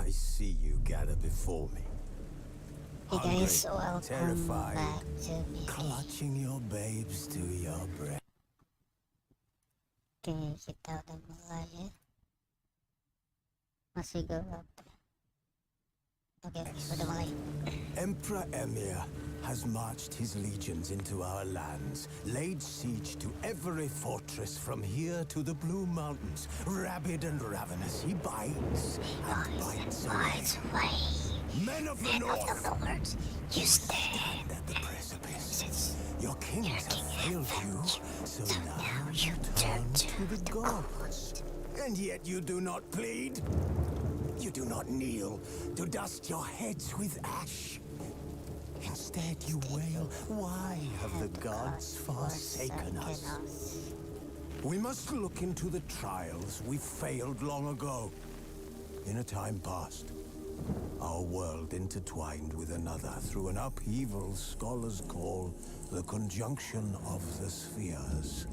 I see you gather before me. Hey guys, Hungry, welcome terrified, back to me. clutching your babes to your breast. Oke, kita udah mulai ya. Masih gelap. Oke, udah mulai. Emperor Emir has marched his legions into our lands, laid siege to every fortress from here to the Blue Mountains. Rabid and ravenous, he bites and bites away. Men of the North, You stand at the precipice. Your kings have failed you, so now you turn to the gods. And yet you do not plead. You do not kneel to dust your heads with ash. Instead you wail, why have the gods forsaken us? We must look into the trials we failed long ago. In a time past, our world intertwined with another through an upheaval scholars call the conjunction of the spheres.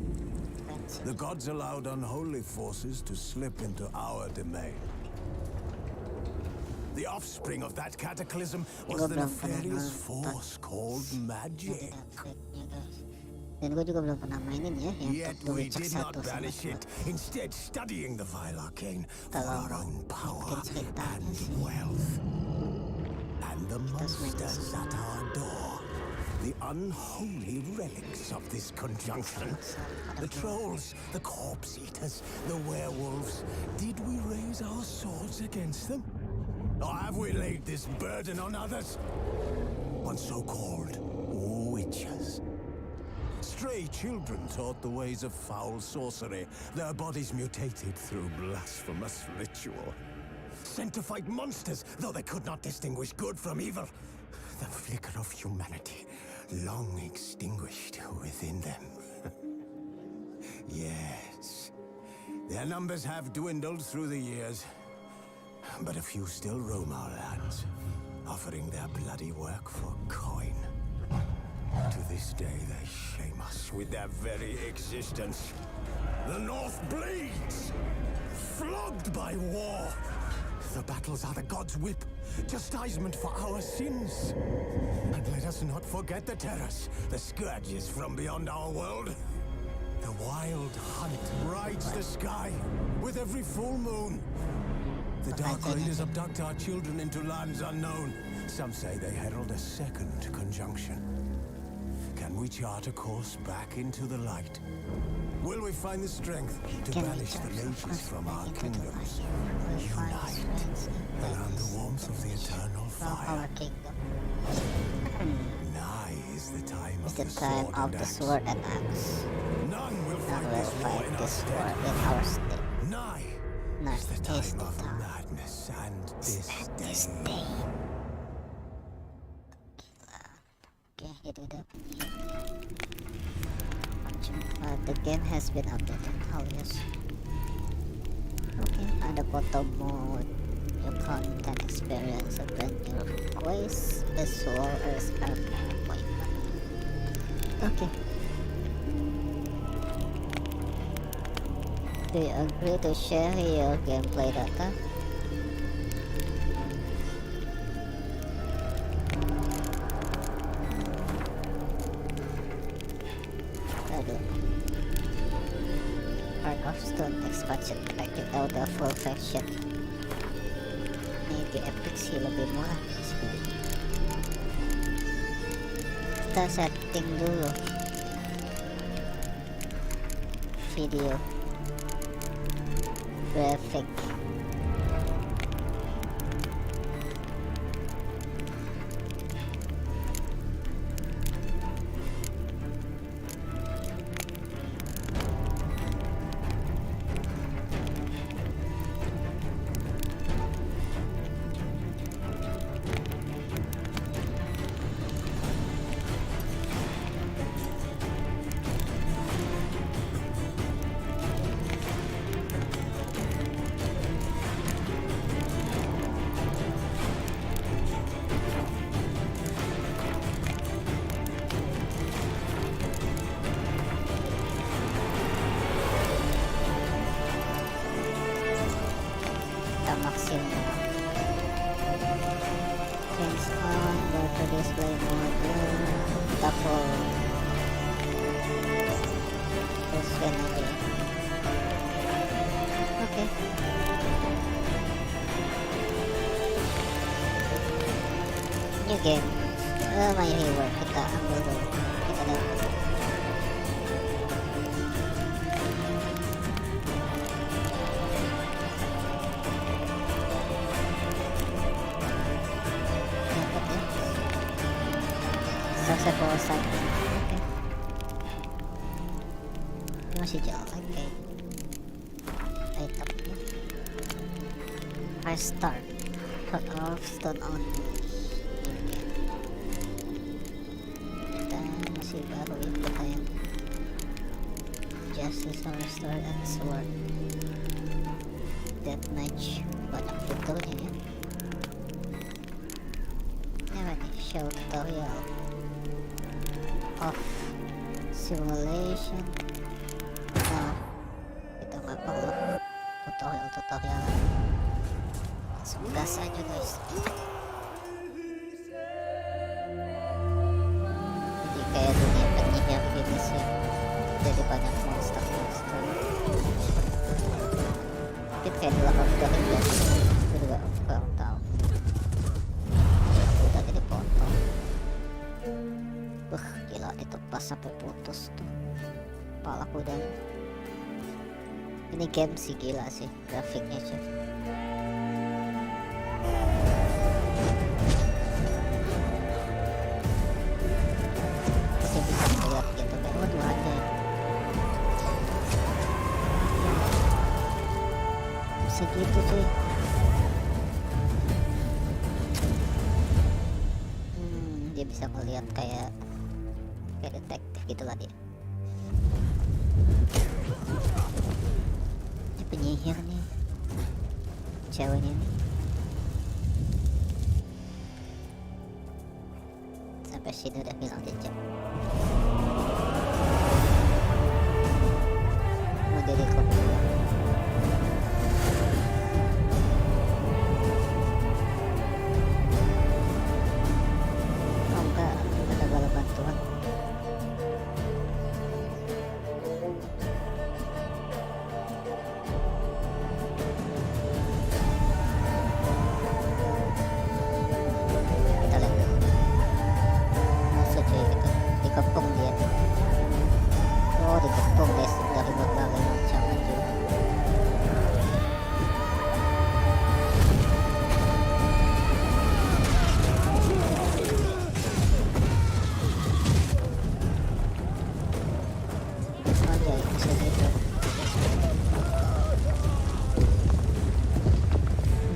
The gods allowed unholy forces to slip into our domain. The offspring of that cataclysm was the nefarious force called magic. Dan gue juga belum pernah mainin ya yang Yet top we 2 did cek not 1 sama banish 2. it, instead studying the vile arcane for Kalau our own power mungkin ceritanya and sih wealth. And the kita harus main monsters at our door, the unholy relics of this conjunction. The trolls, the corpse eaters, the werewolves. Did we raise our swords against them? Or have we laid this burden on others? On so-called witches. Stray children taught the ways of foul sorcery, their bodies mutated through blasphemous ritual. Sent to fight monsters, though they could not distinguish good from evil. The flicker of humanity, long extinguished within them. Yes, their numbers have dwindled through the years, but a few still roam our lands, offering their bloody work for coin. To this day, they shame us with their very existence. The North bleeds, flogged by war. The battles are the gods' whip, chastisement for our sins. And let us not forget the terrors, the scourges from beyond our world. The wild hunt rides the sky with every full moon. The Dark Raiders abduct our children into lands unknown. Some say they herald a second conjunction. Can we chart a course back into the light? Will we find the strength to banish the mages from our kingdoms? Unite around the warmth of the eternal fire. Nigh is the time of the sword and axe. None will fight this war in our stead. Nigh is the time of madness and disdain. Okay, itu udah. The game has been updated. Oh yes. Okay, ada photo mode. You can experience a brand new quest, visual as appointment. Okay. Do you agree to share your gameplay data? Heart of Stone expansion pack, kita udah full version. Ini di Epic sih lebih murah sih. Kita setting dulu video graphic. Games on, go to display mode, double terus win aja ya. Oke. New game, my hero, kita ambil dulu, kita dapat successful start. Oke. Ini masih jauh lagi itemnya. Press start. Cut off stone on. Kita masih baru ya, kita yang justice restore and sword. Deathmatch, banyak fiturnya ya. Ini apa nih? Show tutorial of simulation. Nah, kita nggak perlu tutorial, langsung gas aja guys. Jadi kayak dunia penyihir gitu sih, jadi banyak monster. Mungkin kayak di Lord of the Rings, gue juga kurang tahu. Udah jadi potong. Gila, ditepas sampai putus tuh kepala kuda. Ini game sih gila sih, grafiknya cuy. Masih bisa ngeliat gitu kan, waduh ada ya. Bisa gitu cuy. Dia bisa ngeliat kayak detektif gitu lah dia. Ini penyihir nih, ceweknya nih. Sampai sini udah bilang jejak. Mau jadi kopi. Oh enggak, ada bala bantuan. Dikepung dia. Oh, dikepung guys dari berbagai macam aja. Oh ya, bisa gitu.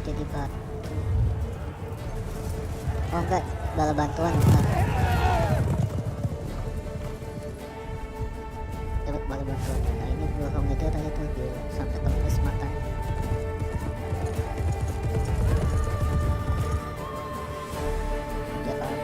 Jadi bat. Oh enggak, bala bantuan. Nah ini belum itu tadi tuh sampai tembus mata. Dia kan.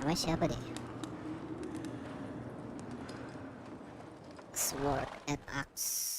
Namanya siapa deh? Sword and Axe.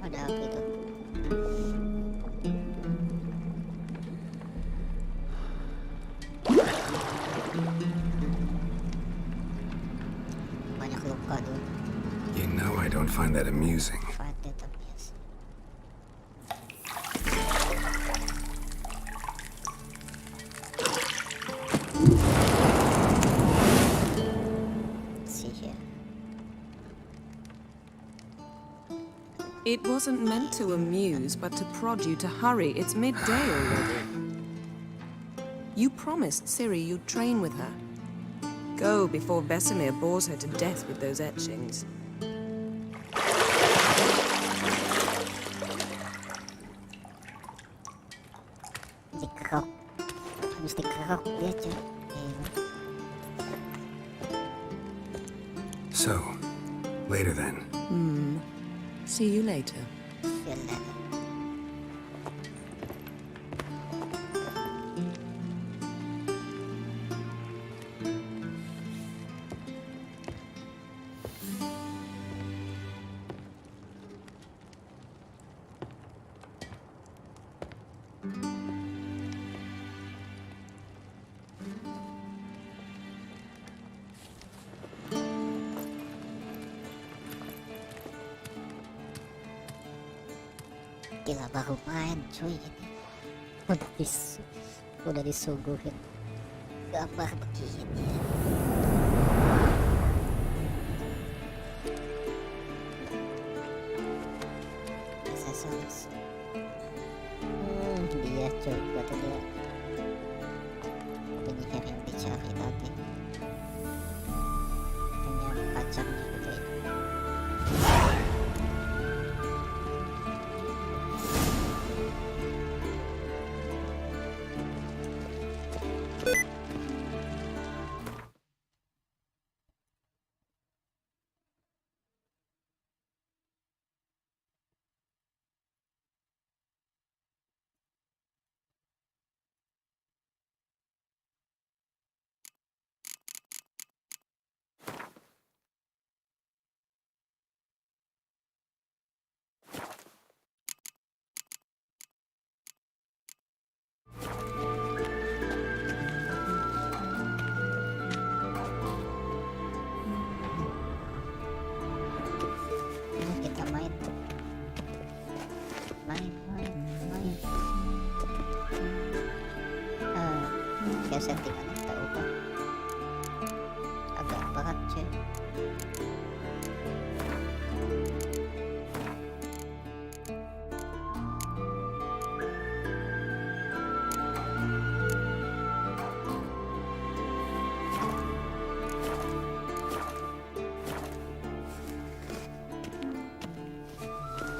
Ada apa itu? find that amusing. Find it amusing. Let's see here. It wasn't meant to amuse, but to prod you to hurry. It's midday already. You promised Ciri you'd train with her. Go before Vesemir bores her to death with those etchings. Dikerok. Habis dikerok dia cuy. Gila. So, later then. See you later. Feel that. Gila baru main cuy ini. Udah disuguhin gambar begini. Aksesoris. Dia cuy, berarti dia penyihir yang dicari tadi. Punya pacarnya gitu ya. Kita main kayak settingannya kita ubah agak berat cuy.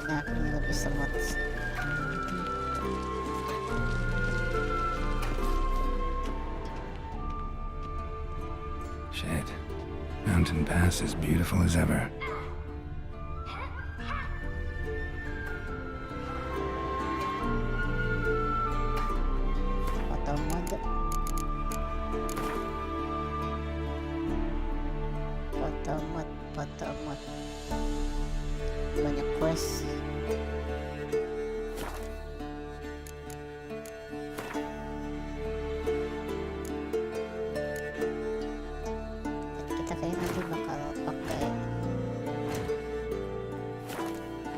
Nah, ini lebih semut. Shit. Mountain Pass is beautiful as ever. Foto mode. Foto mode. Banyak quest. Kita kayak nanti bakal pakai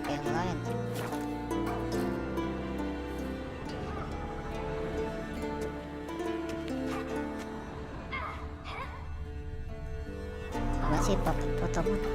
yang lain. Apa sih pakai foto mode?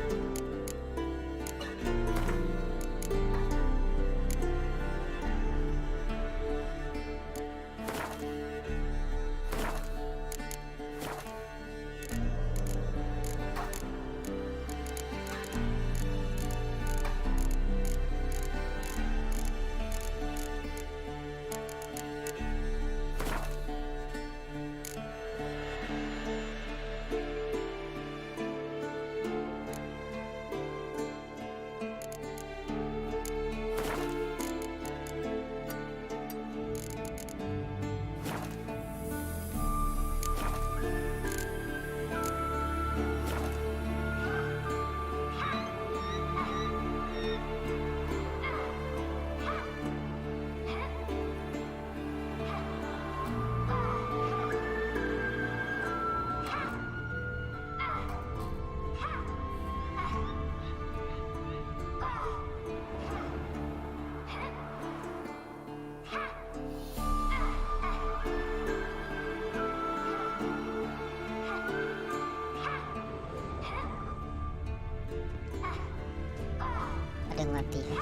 Ada yang latihan.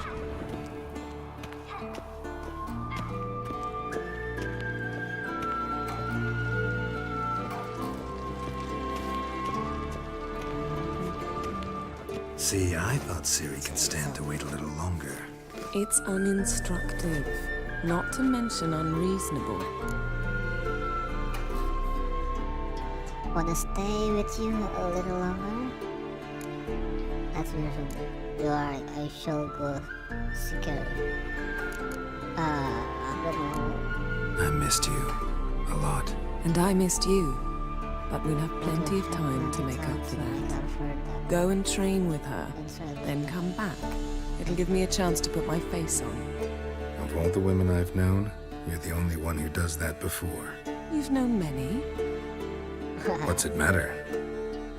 See, I thought Ciri could stand to wait a little longer. It's uninstructive, not to mention unreasonable. Wanna stay with you a little longer? That's reasonable. You are. I shall go secure. I don't know. I missed you a lot. And I missed you. But we'll have plenty of time to make up for that. Go and train with her, then come back. It'll give me a chance to put my face on. Of all the women I've known, you're the only one who does that before. You've known many. What's it matter?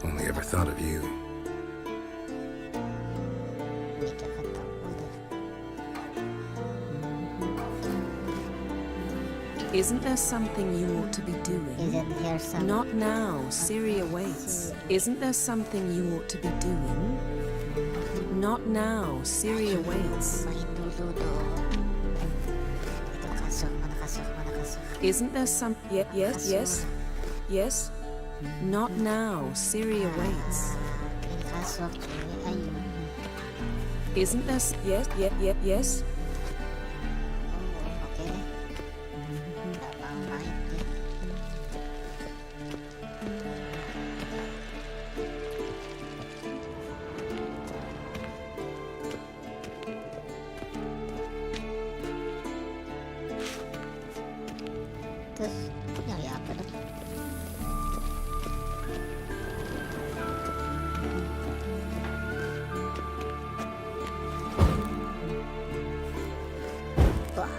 Only ever thought of you. Isn't there something you ought to be doing? Isn't there some? Not now. Ciri awaits. Isn't there something you ought to be doing? Not now. Ciri awaits. Isn't there some? Yes. Yes. Not now. Ciri awaits. Isn't there? Yes. Terus nyari apa dong? Wah.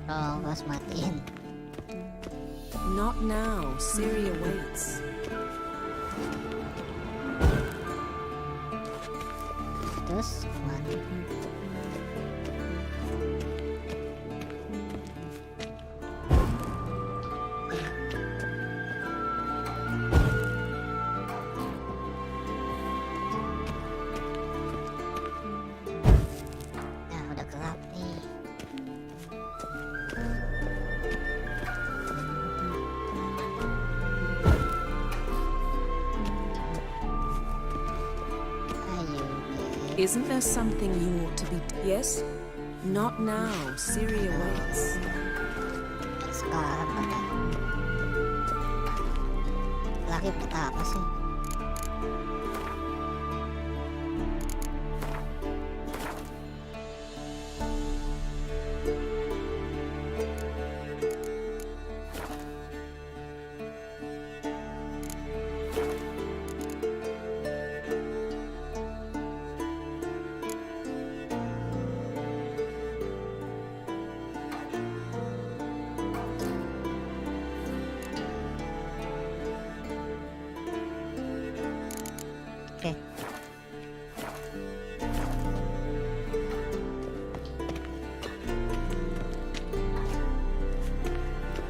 Oh, gas matiin. Not now. Ciri awaits. Terus kemana? Nah, udah gelap nih. Isn't there something you ought to be? Yes. Not now. Ciri awaits. Sekarang ada. Laki kita apa sih? Oke.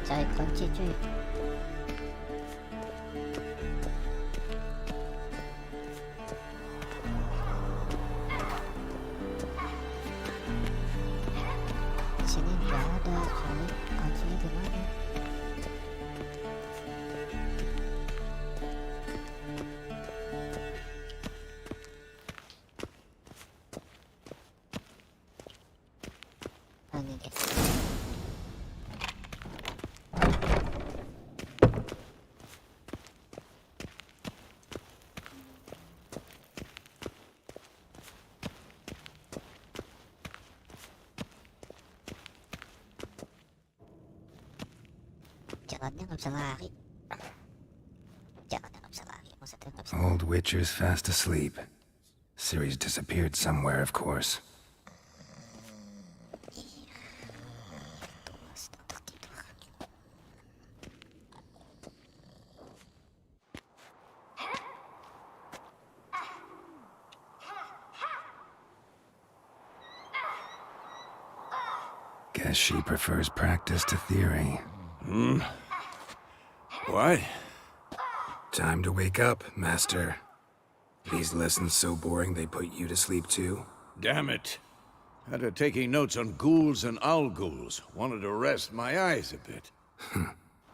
Cari kunci cuy. Di sini nggak ada cuy. Kuncinya di mana? Ini deh. Jalannya nggak bisa lari. Jalannya nggak bisa lari. Maksudnya nggak bisa. Old Witcher's fast asleep. Ciri's disappeared somewhere, of course. Guess she prefers practice to theory. What? Time to wake up, Master. These lessons so boring they put you to sleep too? Damn it. Had her taking notes on ghouls and owl-ghouls. Wanted to rest my eyes a bit.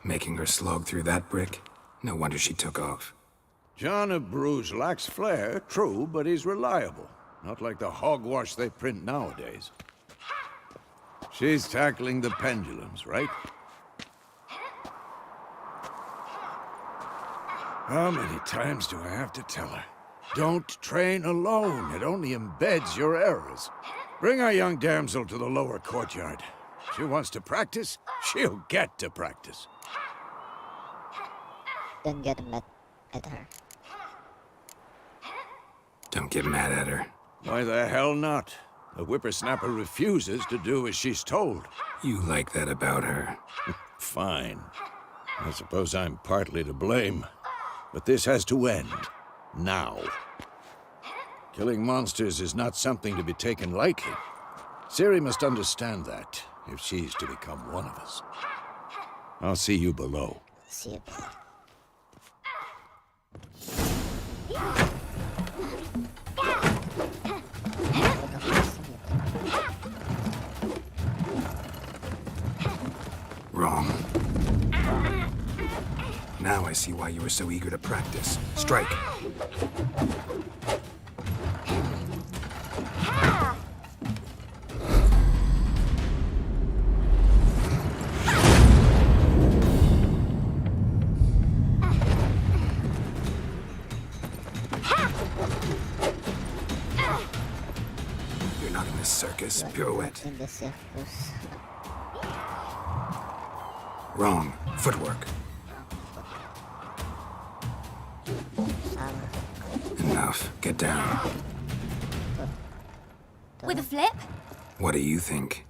Making her slog through that brick? No wonder she took off. John of Bruges lacks flair, true, but he's reliable. Not like the hogwash they print nowadays. She's tackling the pendulums, right? How many times do I have to tell her? Don't train alone. It only embeds your errors. Bring our young damsel to the lower courtyard. She wants to practice, she'll get to practice. Don't get mad at her. Don't get mad at her. Why the hell not? The whippersnapper refuses to do as she's told. You like that about her. Fine. I suppose I'm partly to blame. But this has to end. Now. Killing monsters is not something to be taken lightly. Ciri must understand that, if she's to become one of us. I'll see you below. See you. Wrong. Now I see why you were so eager to practice. Strike. You're not in this circus. Pirouette. In the circus. Wrong. Footwork. Enough. Get down. With a flip? What do you think?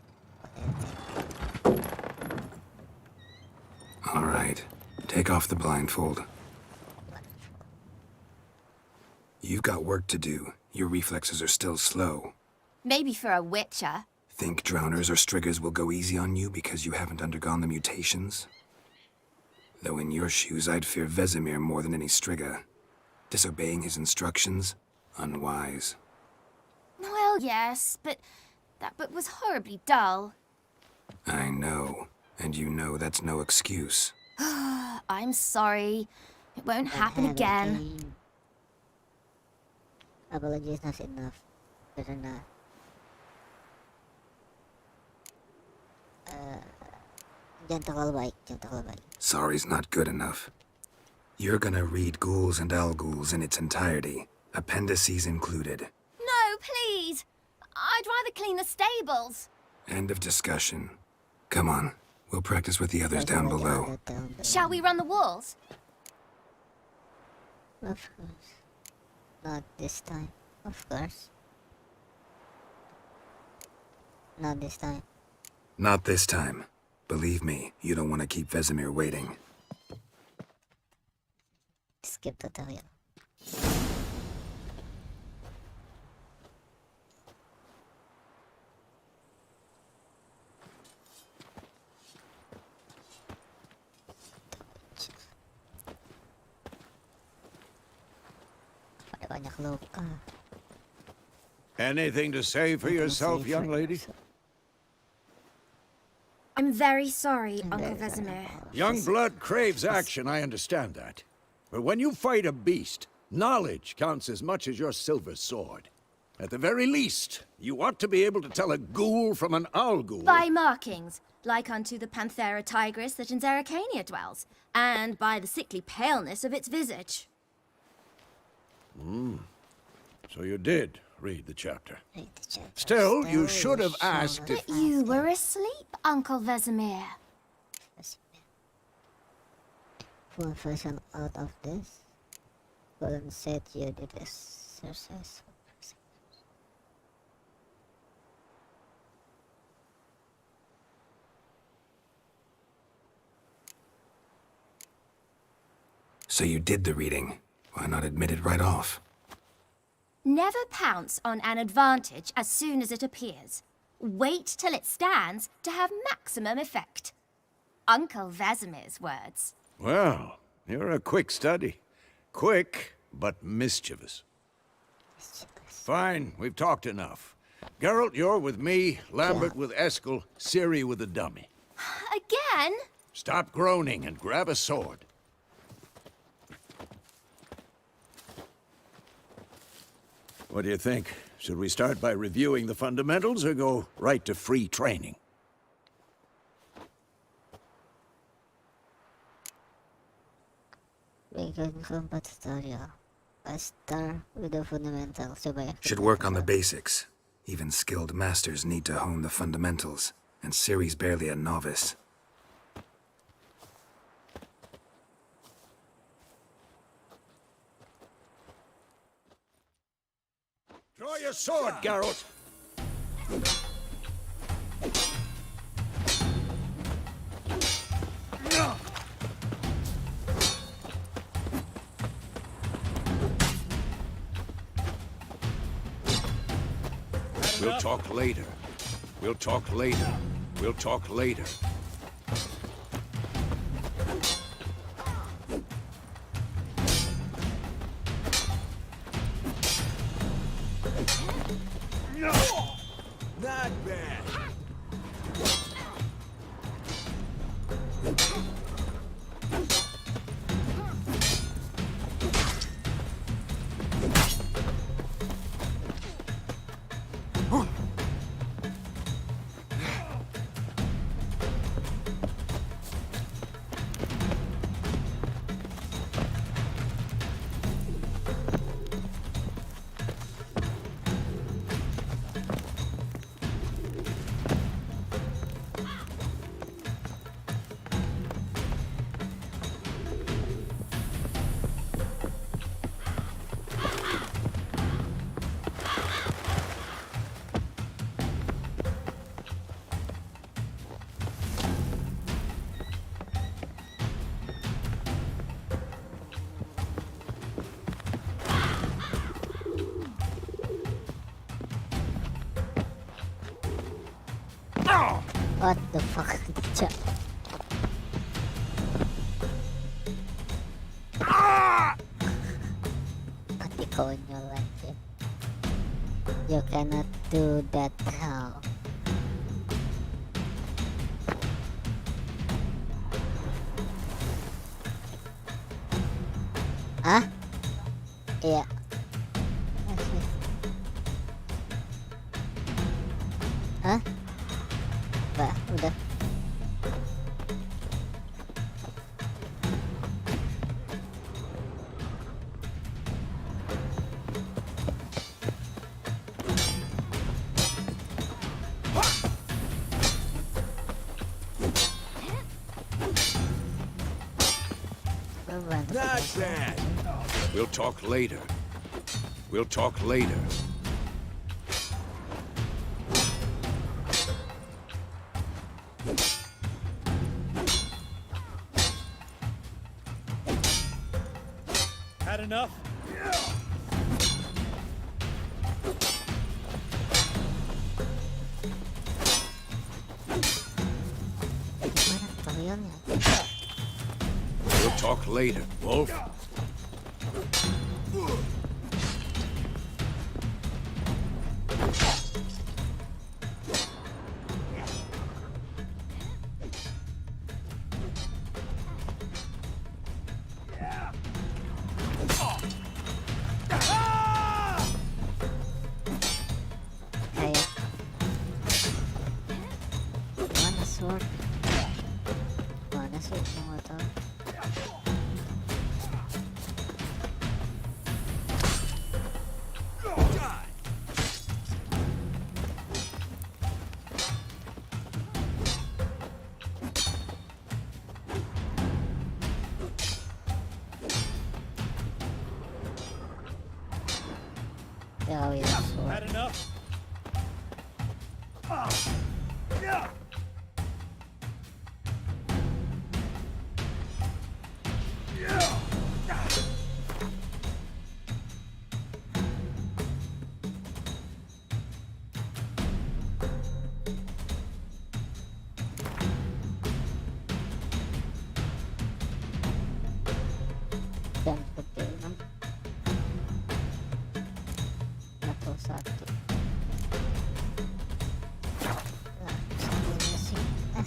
All right. Take off the blindfold. You've got work to do. Your reflexes are still slow. Maybe for a witcher. Think drowners or striggers will go easy on you because you haven't undergone the mutations? Though in your shoes, I'd fear Vesemir more than any strigger. Disobeying his instructions? Unwise. Well, yes, but that book was horribly dull. I know. And you know that's no excuse. I'm sorry. It won't happen again. Apology is not enough. Better not. Gentle bike. Sorry's not good enough. You're gonna read Ghouls and Owl-Ghouls in its entirety, appendices included. No, please. I'd rather clean the stables. End of discussion. Come on, we'll practice with the others down below. Shall we run the walls? Of course. Not this time. Of course. Not this time. Not this time. Believe me, you don't want to keep Vesemir waiting. Skip tutorial. Banyak luka. Anything to say for yourself, young lady? I'm very sorry, Uncle Vesemir. Young blood craves action, I understand that. But when you fight a beast, knowledge counts as much as your silver sword. At the very least, you ought to be able to tell a ghoul from an owl-ghoul. By markings, like unto the Panthera tigris that in Zerrikania dwells, and by the sickly paleness of its visage. So you did read the chapter. Read the chapter. Still, you should have asked if... But you were asleep, Uncle Vesemir. Full version out of this. Couldn't set you did this exercise. So you did the reading. Why not admit it right off? Never pounce on an advantage as soon as it appears. Wait till it stands to have maximum effect. Uncle Vesemir's words. Well, you're a quick study. Quick, but mischievous. Fine, we've talked enough. Geralt, you're with me, Lambert with Eskel, Ciri with the dummy. Again? Stop groaning and grab a sword. What do you think? Should we start by reviewing the fundamentals or go right to free training? Begin combat tutorial. I start with the fundamentals. Should work on the basics. Even skilled masters need to hone the fundamentals, and Ciri's barely a novice. Draw your sword, Geralt! We'll talk later. We'll talk later. We'll talk later. Not bad. What the fuck? Pati konyol aja. You cannot do that how? Hah? Iya. Masih. Hah? Bah, udah. Not bad. We'll talk later. We'll talk later. Had enough? Mana tutorialnya? We'll talk later, Wolf. Kayak mana sword? Mana sih? Aku nggak tahu. Oh yeah, sword. Had enough?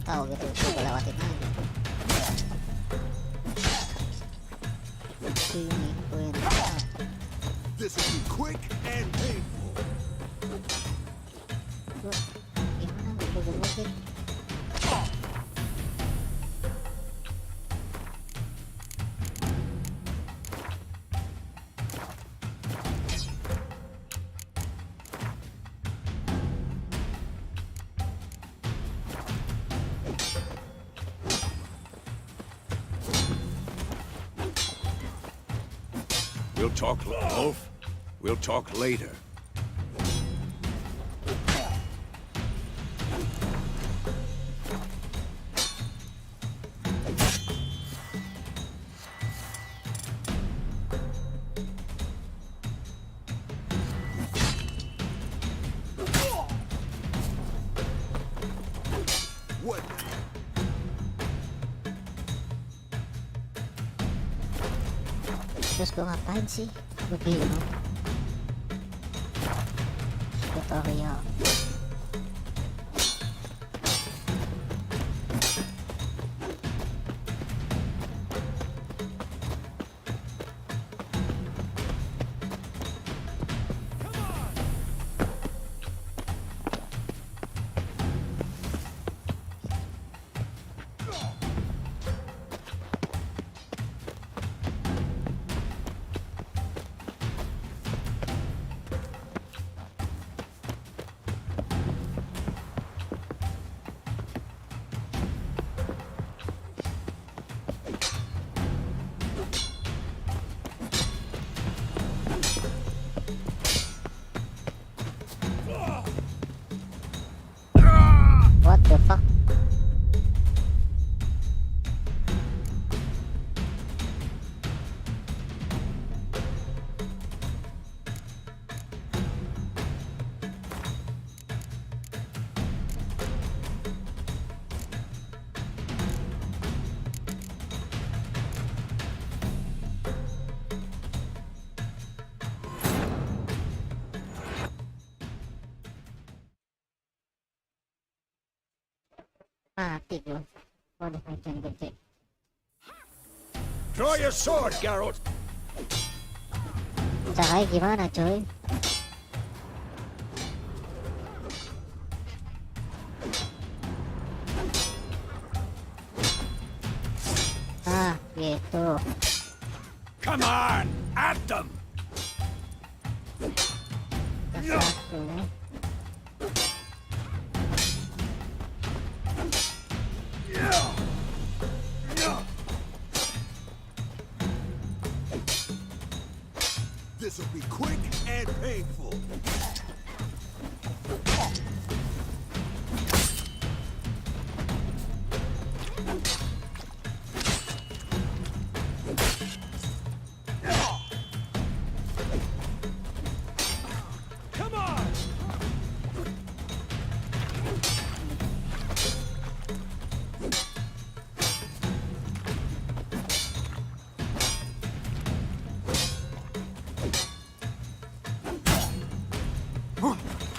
tahu gitu, gue lewatin aja. Sini gue ntar. This will be quick and painful. Gue gimana gue gebukin? We'll talk, Wolf. We'll talk later. What? Terus gue ngapain sih? Gue bingung. Tutorial. What the fuck? Mati gue. Waduh, macan gede. Draw your sword, Geralt. Caranya gimana, coy? Ah, gitu. Come on, at them. Satu ya. This will be quick and painful. Come on!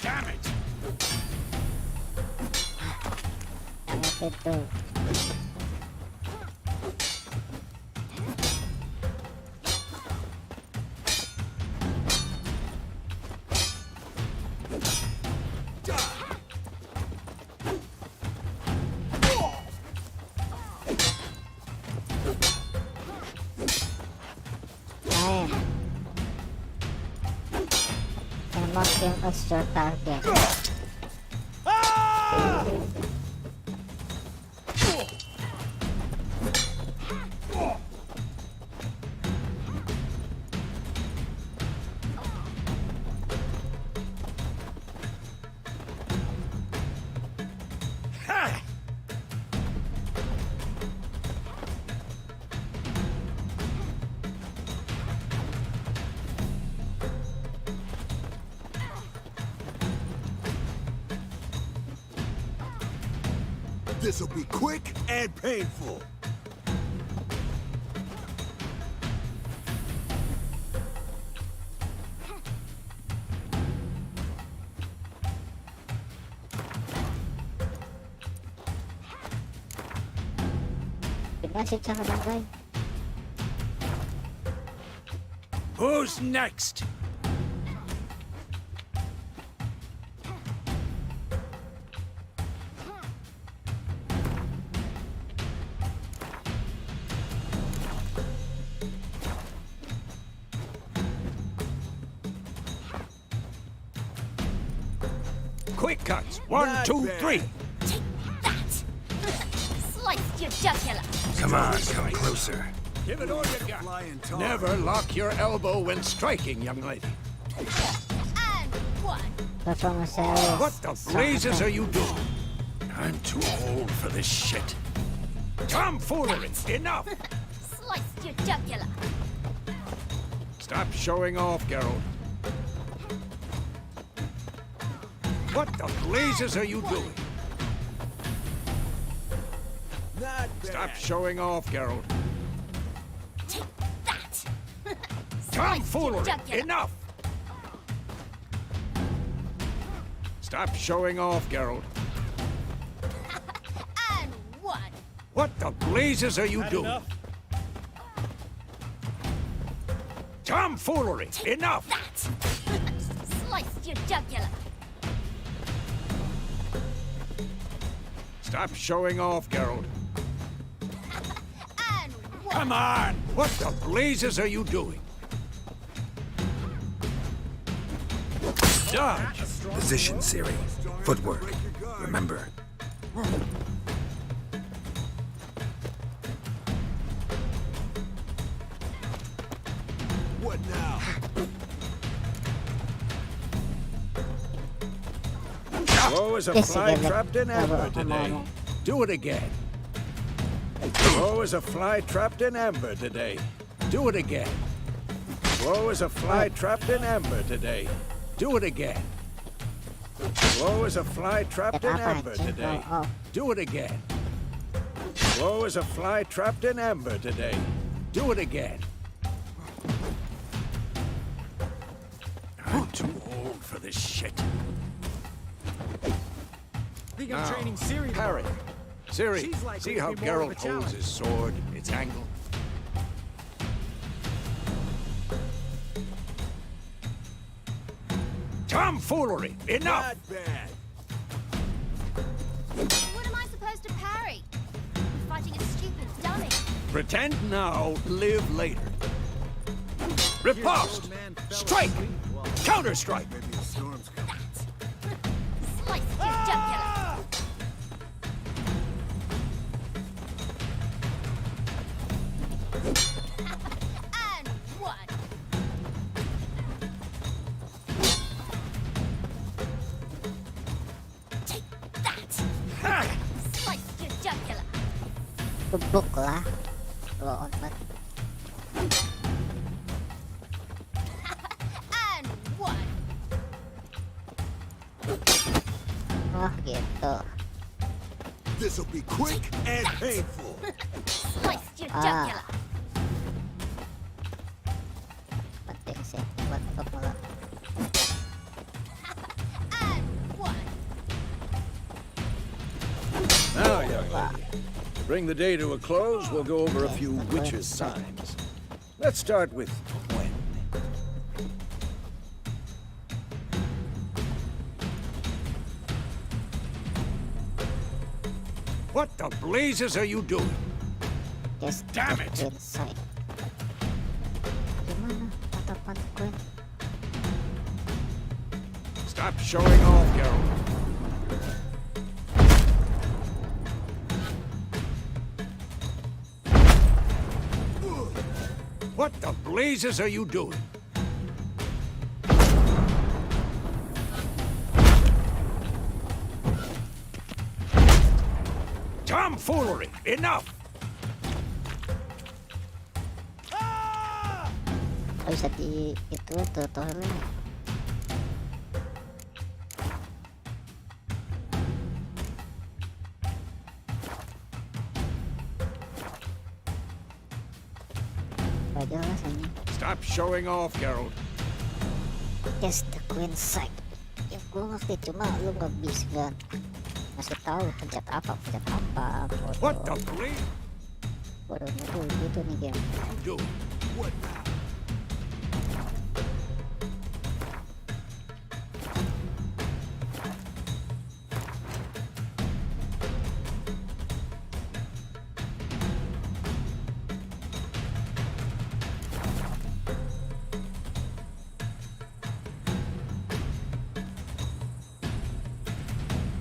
Damn it! Apa itu? Lain. Emang yang extra target. This will be quick and painful. Masih siya kalagay. Who's next? Quick cuts. 1, 2, 3. Take that! Sliced your jugular. Come on, come closer. Give it all you got. Never lock your elbow when striking, young lady. And one. Performance series. What the blazes are you doing? I'm too old for this shit. Tomfoolery! Enough! Sliced your jugular. Stop showing off, Geralt. What the blazes are you doing? Stop showing off, Geralt. Take that! Tomfoolery! jugular. Enough! Stop showing off, Geralt. And one. What the blazes are you Had doing? enough? Tomfoolery! Enough! That! Sliced your jugular. Stop showing off, Geralt. And one. Come on! What the blazes are you doing? Dodge! Position, Ciri. Footwork. Remember. What now? Woe is a Yes, fly again. trapped in amber Bravo, today. bravo. Do it again. Woe is a fly trapped in amber today. Do it again. Woe is a fly trapped in amber today. Do it again. Woe is a fly trapped in Kenapa, amber anjing? today. Oh, oh. Do it again. Woe is a fly trapped in amber today. Do it again. I'm too old for this shit. Think I'm Now, training Ciri Parry. tomorrow. Ciri, She's likely see to how be more of a Geralt holds challenge. his sword, its angle? Tomfoolery! Enough! Not bad. What am I supposed to parry? I'm fighting a stupid dummy. Pretend now, live later. Riposte! Strike! Counter-strike! Maybe a storm's coming. Sliced your jugular. And one. Take that! Sliced your jugular. Tubok lah. Roon ba? And one. Oh, gitu. This'll be quick and painful. Sliced your Ah. jugular. Penting sih buat pemula. And one. Now, young lady, to bring the day to a close, we'll go over a few witches' signs. Let's start with when. What the blazes are you doing? Just Damn it! inside. Gimana tatapan Gwen? Stop showing off, Geralt. What the blazes are you doing? Tomfoolery! Enough! Oh, bisa di itu tutorialnya. Gak jelas ini. Stop showing off, Geralt. Yes, the queen side. Ya gue ngerti, cuma lu gak bisa ngasih tahu pencet apa. What the blazes? Waduh, gitu nih game. Do it. What now?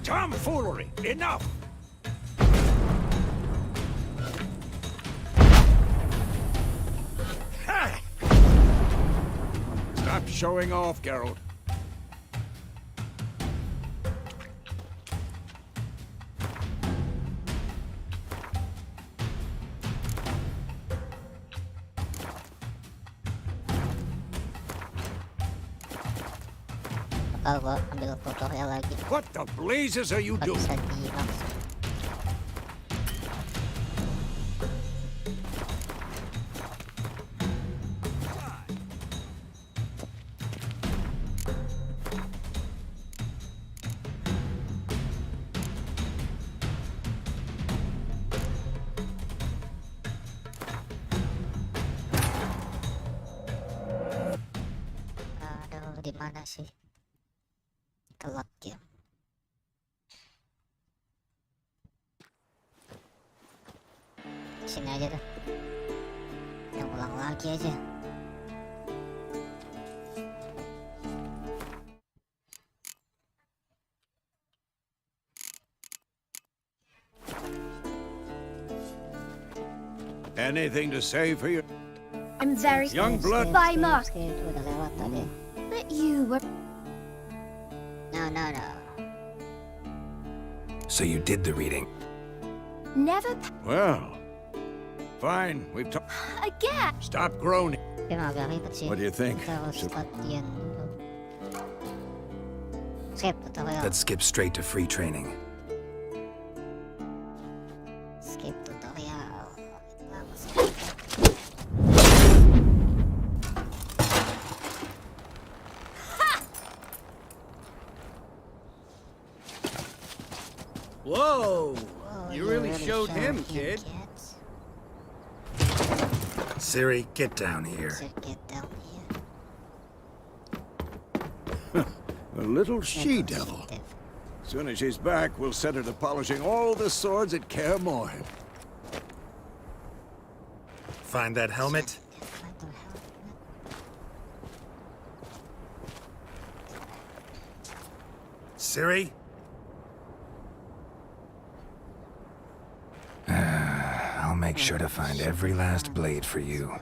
Tomfoolery! Enough! Ha! Stop showing off, Geralt. Bakal gua ambil fotonya lagi. What the blazes are you Nggak doing? bisa di langsung. Aduh, di mana sih? Telat ya. Sini aja tuh. Yang ulang lagi aja. Anything to say for you? I'm very Young blood. Bye, Mark. Skip, udah lewat tadi. But you were No. So you did the reading. never Well, fine. We've talked. again. Stop groaning. Emang agak ribet sih. What do you think? Kita harus latihan dulu. Skip tutorial. Let's skip straight to free training. Skip tutorial. Langsung. Whoa! Whoa, You really showed him, kid. kid. Siri, get down here. So get down A little here. she-devil. As soon as she's back, we'll set her to polishing all the swords at Kaer Morhen. Find that helmet? Siri? I'll make sure to find every last blade for you.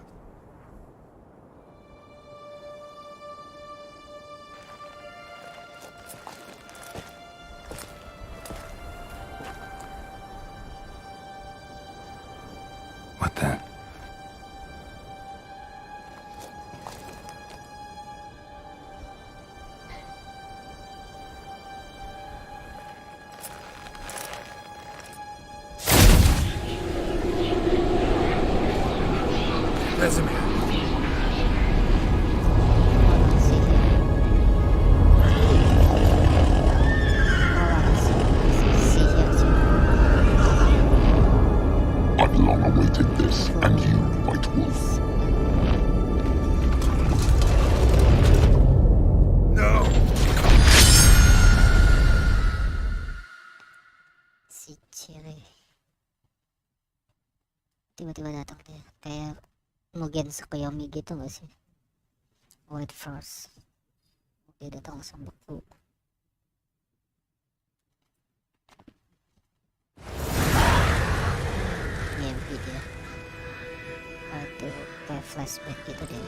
What the? Vesemir. I've long awaited this, and you, White Wolf. No! Si Ciri tiba-tiba datang dia kayak Mugen Tsukuyomi gitu gak sih? Wait first, dia datang langsung beku. Mimpi dia itu kayak flashback gitu deh.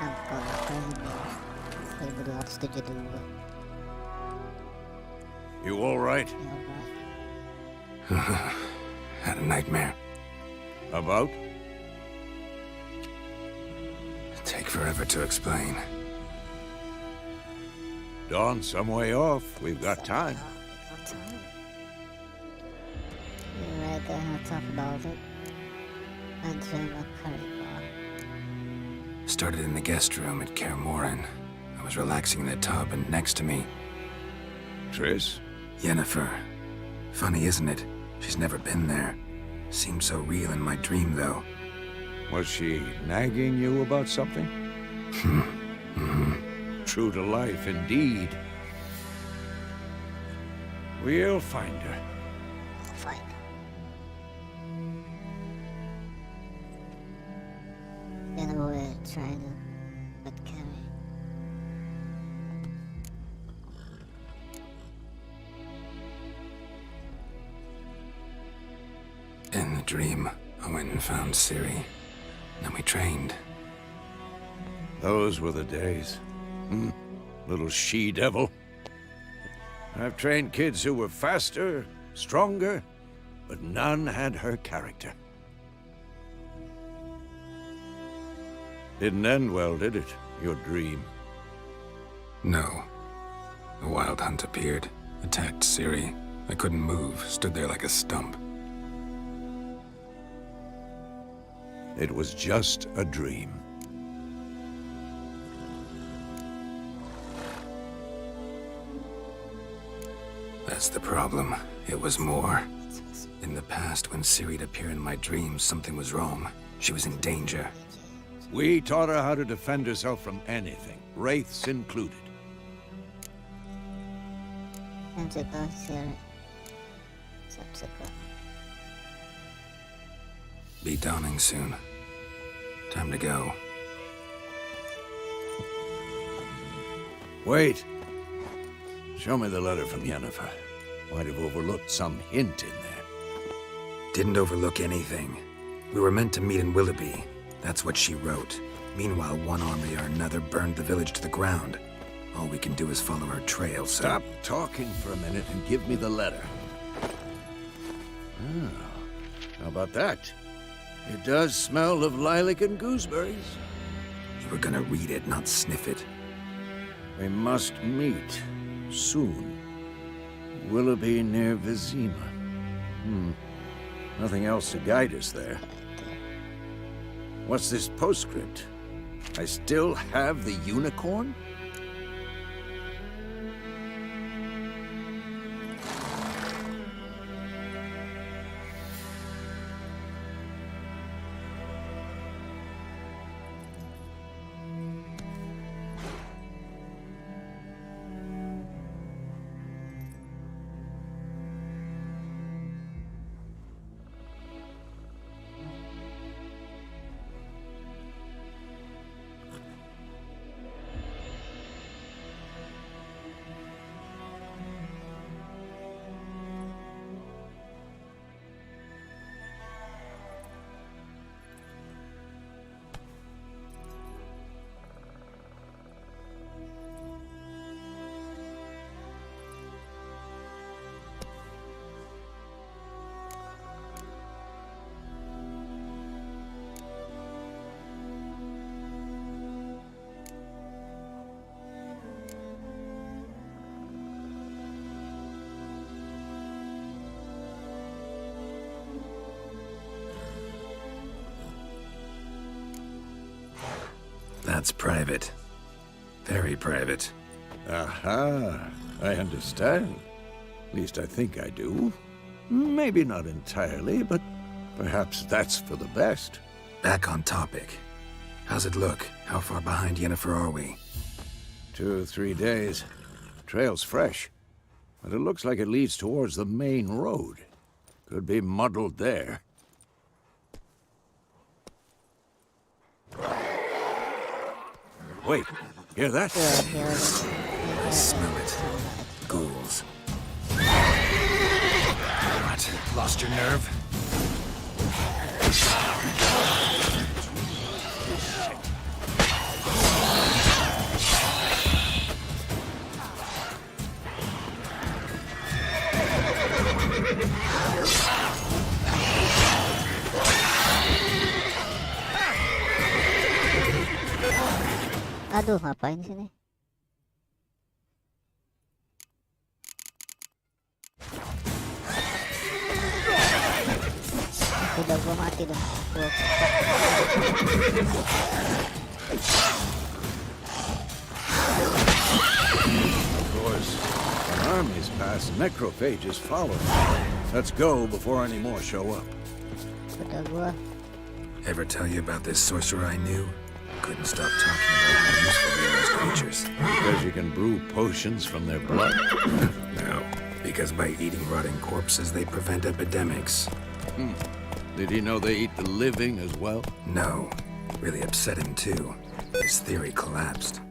Angka ini 1272. You all right? Ya Allah. Had a nightmare. About? Take forever to explain. Dawn, some way off. We've got time. We're gonna talk about it until the current Started in the guest room at Kaer Morhen. I was relaxing in the tub, and next to me, Triss? Yennefer. Funny, isn't it? She's never been there. Seemed so real in my dream, though. Was she nagging you about something? True to life, indeed. We'll find her. Fine. Then we'll try to but carry. In the dream, I went and found Ciri. Then we trained. Those were the days. Little she-devil. I've trained kids who were faster, stronger, but none had her character. Didn't end well, did it? Your dream. No. The Wild Hunt appeared, attacked Ciri. I couldn't move, stood there like a stump. It was just a dream. That's the problem. It was more. In the past, when Ciri'd appear in my dreams, something was wrong. She was in danger. We taught her how to defend herself from anything, wraiths included. And to go here. Subsequent. Be dawning soon. Time to go. Wait. Show me the letter from Yennefer. Might have overlooked some hint in there. Didn't overlook anything. We were meant to meet in Willoughby. That's what she wrote. Meanwhile, one army or another burned the village to the ground. All we can do is follow her trail, so... Stop talking for a minute and give me the letter. How about that? It does smell of lilac and gooseberries. You were gonna read it, not sniff it. We must meet soon. Willoughby near Vizima. Nothing else to guide us there. What's this postscript? I still have the unicorn? That's private. Very private. Aha, I understand. At least I think I do. Maybe not entirely, but perhaps that's for the best. Back on topic. How's it look? How far behind Yennefer are we? 2 or 3 days. Trail's fresh, but it looks like it leads towards the main road. Could be muddled there. Wait, hear that? I smell it. Ghouls. What? Lost your nerve? Aduh, ngapain sini? Udah gua mati dah. Of course, an army's past, necrophages follow. Let's go before any more show up. Kuda gua. Ever tell you about this sorcerer I knew? Couldn't stop talking about how useful they are as creatures. Because you can brew potions from their blood. No, because by eating rotting corpses, they prevent epidemics. Did he know they eat the living as well? No, really upset him too. His theory collapsed.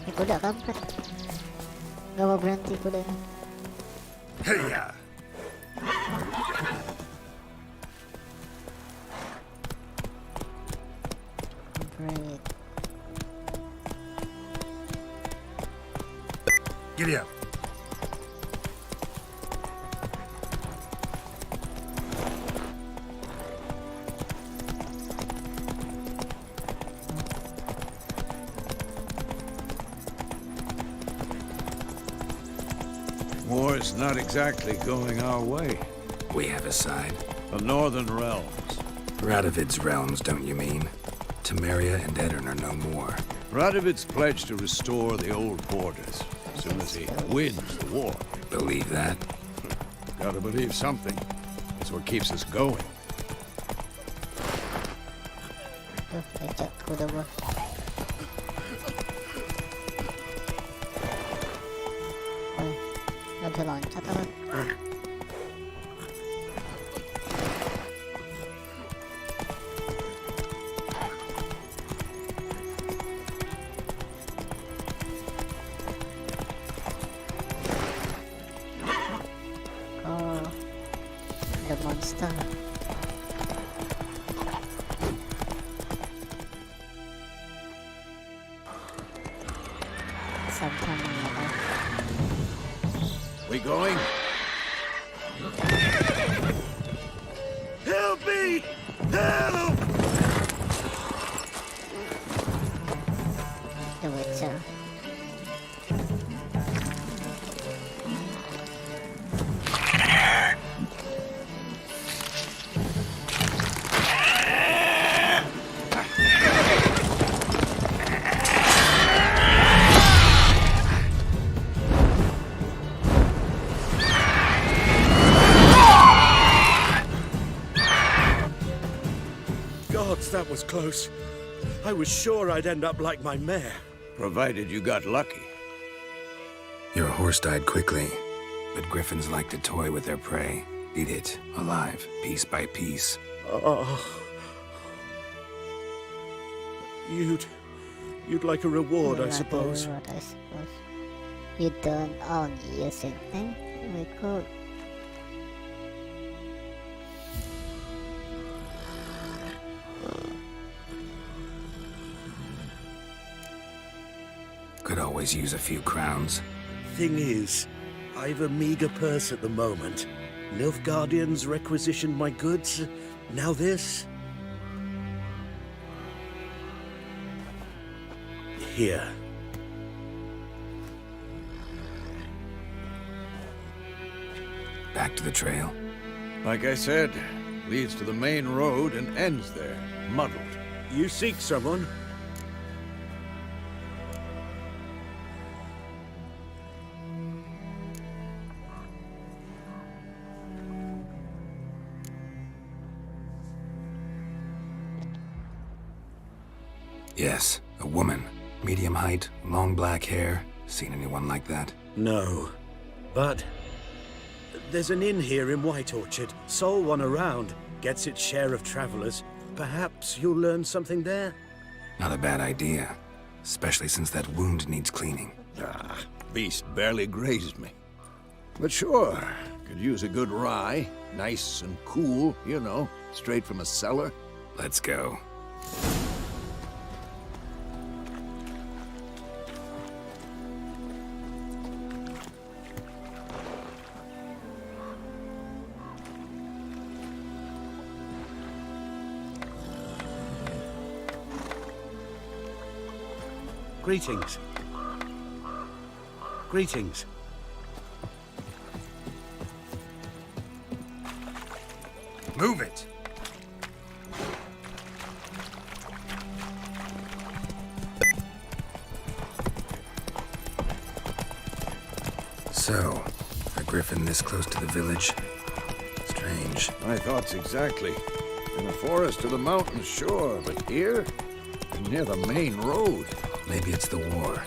Ini kuda kampret. Gak mau berhenti kudanya. Hey-ya! Great. Giddy up. War's not exactly going our way. We have a side. The Northern Realms. Radovid's realms, don't you mean? Temeria and Edirn are no more. Radovid's pledged to restore the old borders as soon as he wins the war. Believe that? Gotta believe something. That's what keeps us going. Tuh, lecet kuda gua. Oh, gak bisa loncat apa? Oh, ada monster. Sometimes We going? Help me! Help! the Witcher. Gods, that was close. I was sure I'd end up like my mare. Provided you got lucky. Your horse died quickly, but griffins like to toy with their prey. Eat it, alive, piece by piece. Oh. You'd like a reward, I suppose. Reward, I suppose. You don't own using thing. We could. Could always use a few crowns. Thing is, I've a meager purse at the moment. Nilfgaardians requisitioned my goods. Now this. Here. Back to the trail. Like I said, leads to the main road and ends there, muddled. You seek someone? Yes, a woman. Medium height, long black hair. Seen anyone like that? No. But there's an inn here in White Orchard. Sole one around. Gets its share of travelers. Perhaps you'll learn something there? Not a bad idea. Especially since that wound needs cleaning. Ah, beast barely grazed me. But sure, could use a good rye. Nice and cool, you know, straight from a cellar. Let's go. Greetings. Greetings. Move it! So, a griffin this close to the village? Strange. My thoughts exactly. In the forest or the mountains, sure, but here? Near the main road. Maybe it's the war.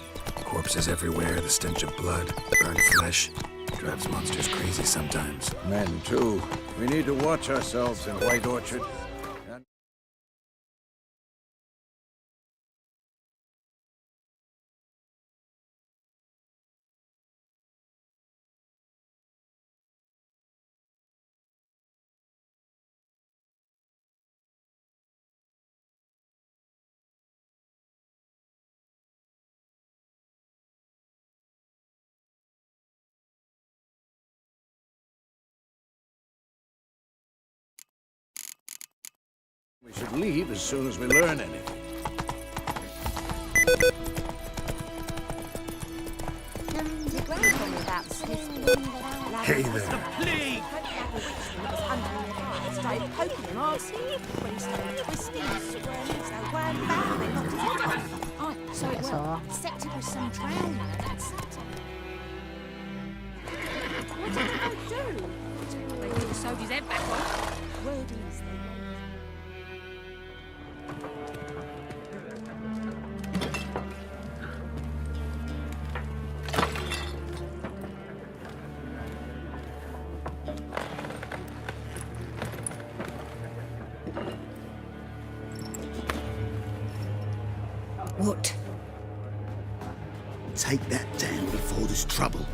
Corpses everywhere, the stench of blood, burned flesh. Drives monsters crazy sometimes. Men, too. We need to watch ourselves in White Orchard. We should leave as soon as we learn anything. Hey there. Started poking him, I see, when he started twisting and swirling, so bam, they knocked his head off. Oh, so it was accepted with some drowning, that's it. What did they do? They all sewed his head back on. Wordings they wrote. What? Take that down before there's trouble.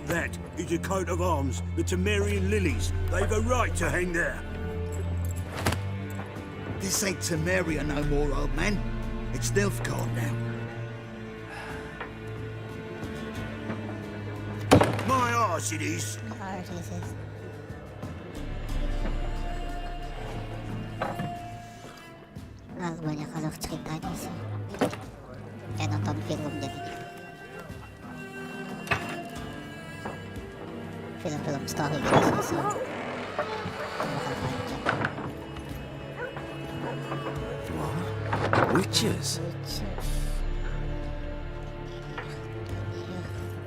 That is a coat of arms, the Temerian lilies. They've a right to hang there. This ain't Temeria no more, old man. It's Nilfgaard now. My arse it is. Banyak kalau ceritanya sih. Kayak nonton film jadi. Film-film story gitu sih. So. Bakal panjang. Witches?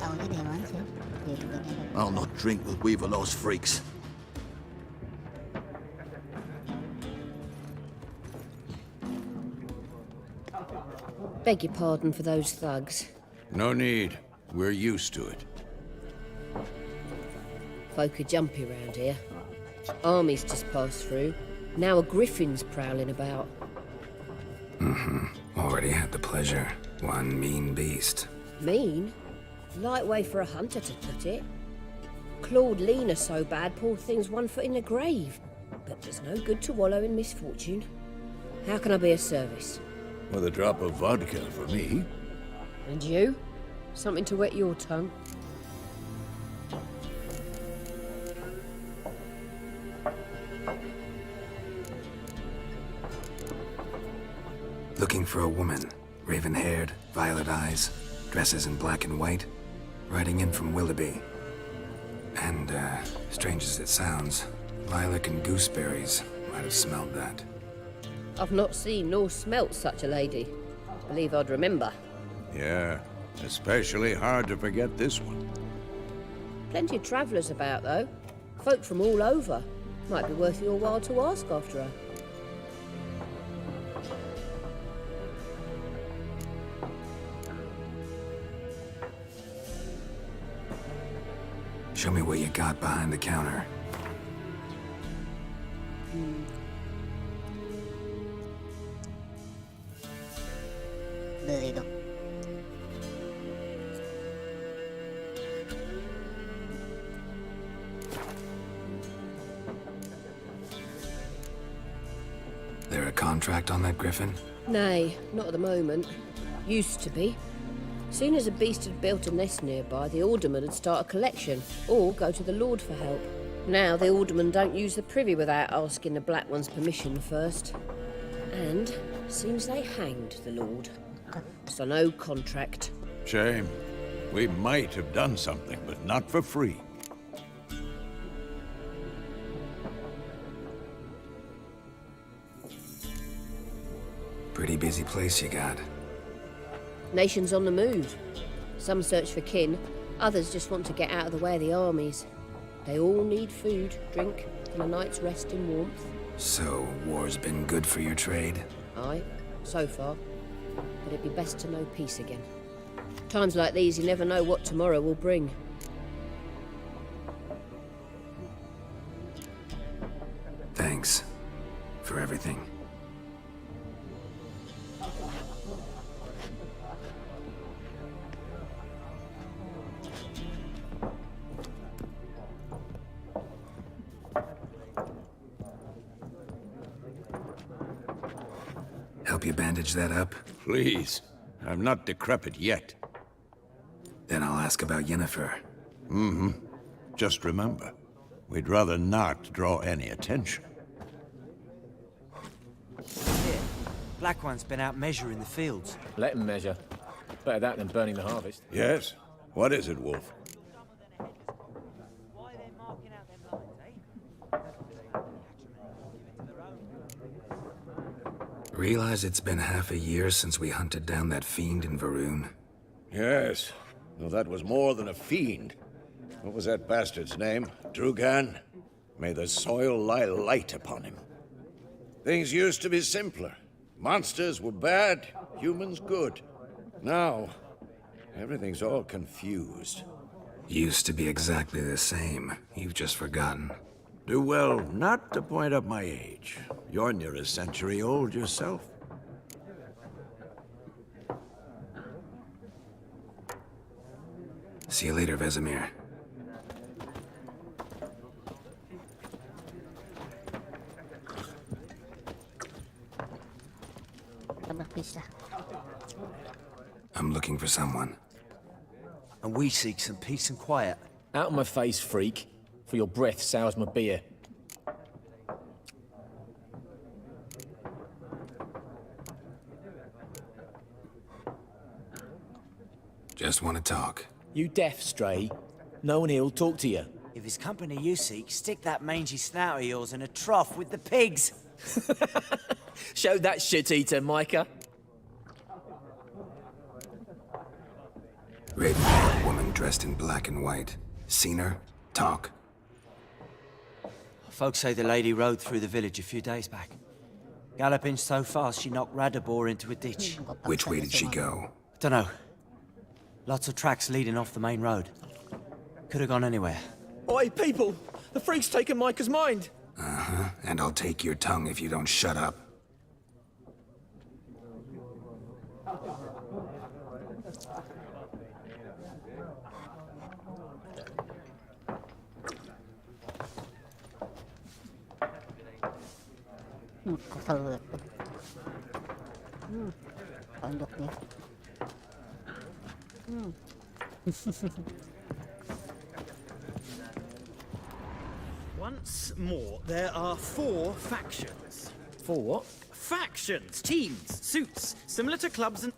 Taunya dari mana sih? I'll not drink with Weaver-lost freaks. Beg your pardon for those thugs. No need. We're used to it. Folk are jumpy round here. Armies just passed through. Now a griffin's prowling about. Already had the pleasure. One mean beast. Mean? Light way for a hunter to put it. Clawed Lena so bad, poor thing's 1 foot in the grave. But there's no good to wallow in misfortune. How can I be of service? With a drop of vodka for me. And you? Something to wet your tongue? Looking for a woman. Raven-haired, violet eyes, dresses in black and white. Riding in from Willoughby. And, strange as it sounds, lilac and gooseberries might have smelled that. I've not seen nor smelt such a lady. Believe I'd remember. Yeah, especially hard to forget this one. Plenty of travellers about, though. Folk from all over. Might be worth your while to ask after her. Show me what you got behind the counter. Beli dong. There a contract on that griffin? Nay, not at the moment. Used to be. Soon as a beast had built a nest nearby, the alderman would start a collection, or go to the Lord for help. Now the aldermen don't use the privy without asking the Black One's permission first. And seems they hanged the Lord. So no contract. Shame. We might have done something, but not for free. Pretty busy place you got. Nations on the move. Some search for kin, others just want to get out of the way of the armies. They all need food, drink, and a night's rest in warmth. So, war's been good for your trade? Aye, so far. But it'd be best to know peace again. Times like these, you never know what tomorrow will bring. Thanks for everything. Help you bandage that up? Please. I'm not decrepit yet. Then I'll ask about Yennefer. Mm-hmm. Just remember, we'd rather not draw any attention. Here, Black One's been out measuring the fields. Let him measure. Better that than burning the harvest. Yes? What is it, Wolf? Realize it's been half a year since we hunted down that fiend in Varun? Yes. Though that was more than a fiend. What was that bastard's name? Drugan? May the soil lie light upon him. Things used to be simpler. Monsters were bad, humans good. Now, everything's all confused. Used to be exactly the same. You've just forgotten. Do well not to point up my age. You're near a century old yourself. See you later, Vesemir. I'm looking for someone. And we seek some peace and quiet. Out of my face, freak. For your breath sours my beer. Just want to talk. You deaf, Stray? No one here'll talk to you. If it's company you seek, stick that mangy snout of yours in a trough with the pigs. Show that shit-eater, Micah. Raven, woman dressed in black and white. Seen her? Talk. Folks say the lady rode through the village a few days back. Galloping so fast she knocked Radabor into a ditch. Which way did she go? Dunno. Lots of tracks leading off the main road. Could have gone anywhere. Oi, people! The freak's taken Micah's mind! Uh-huh. And I'll take your tongue if you don't shut up. Once more, there are 4 factions. 4 what? Factions, teams, suits, similar to clubs and...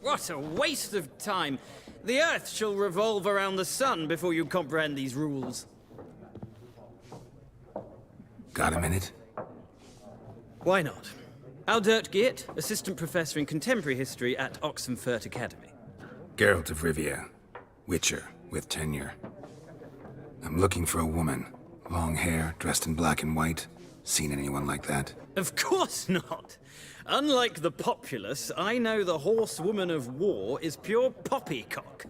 What a waste of time! The Earth shall revolve around the sun before you comprehend these rules. Got a minute? Why not? Aldert Geert, Assistant Professor in Contemporary History at Oxenfurt Academy. Geralt of Rivia. Witcher, with tenure. I'm looking for a woman. Long hair, dressed in black and white. Seen anyone like that? Of course not! Unlike the populace, I know the horsewoman of war is pure poppycock.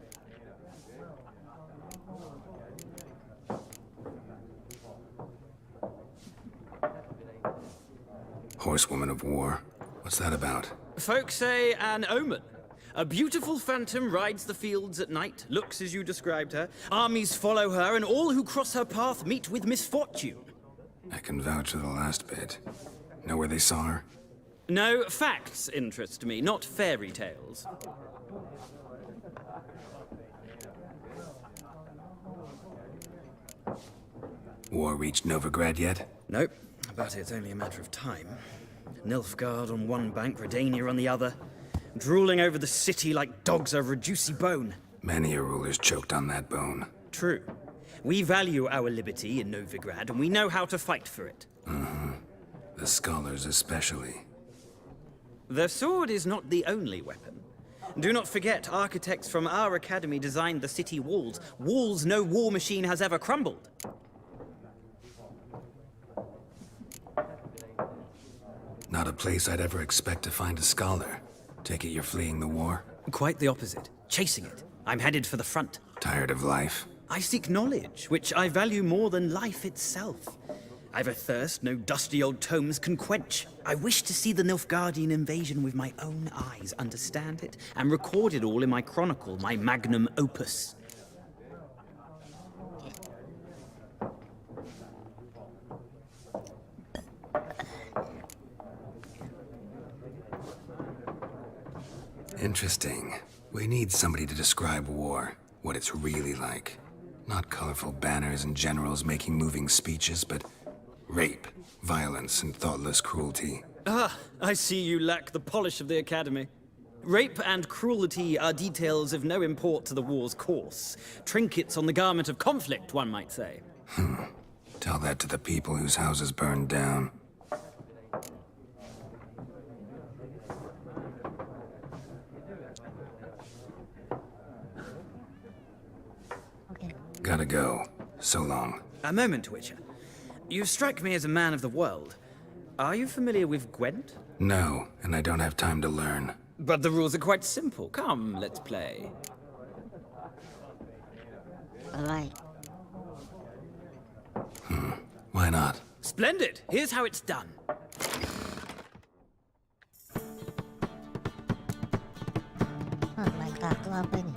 Horsewoman of war? What's that about? Folks say an omen. A beautiful phantom rides the fields at night, looks as you described her. Armies follow her, and all who cross her path meet with misfortune. I can vouch for the last bit. Know where they saw her? No, facts interest me, not fairy tales. War reached Novigrad yet? Nope, but it's only a matter of time. Nilfgaard on one bank, Redania on the other. drooling over the city like dogs over a juicy bone. Many a ruler's choked on that bone. True. We value our liberty in Novigrad, and we know how to fight for it. The scholars especially. The sword is not the only weapon. Do not forget, architects from our academy designed the city walls. Walls no war machine has ever crumbled. Not a place I'd ever expect to find a scholar. Take it you're fleeing the war? Quite the opposite. Chasing it. I'm headed for the front. Tired of life? I seek knowledge, which I value more than life itself. I've a thirst no dusty old tomes can quench. I wish to see the Nilfgaardian invasion with my own eyes, understand it, and record it all in my chronicle, my magnum opus. Interesting. We need somebody to describe war, what it's really like. Not colorful banners and generals making moving speeches, but rape, violence, and thoughtless cruelty. Ah, I see you lack the polish of the Academy. Rape and cruelty are details of no import to the war's course. Trinkets on the garment of conflict, one might say. Tell that to the people whose houses burned down. Okay. Gotta go. So long. A moment, Witcher. You strike me as a man of the world. Are you familiar with Gwent? No, and I don't have time to learn. But the rules are quite simple. Come, let's play. Alright. Why not? Splendid! Here's how it's done. My God, apa ini?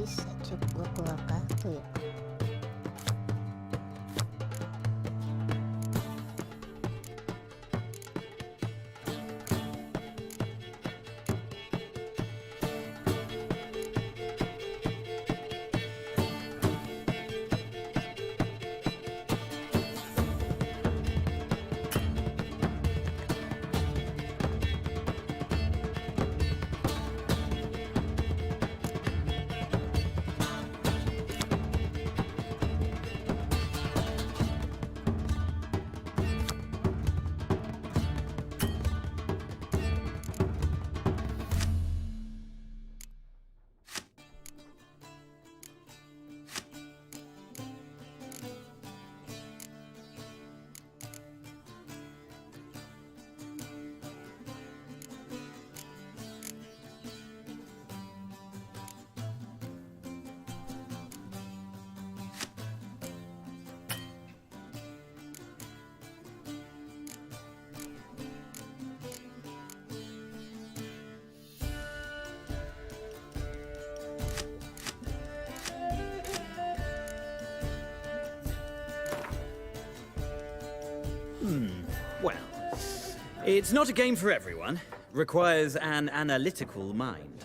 Bisa coba keluar kartu ya. Well, it's not a game for everyone. Requires an analytical mind.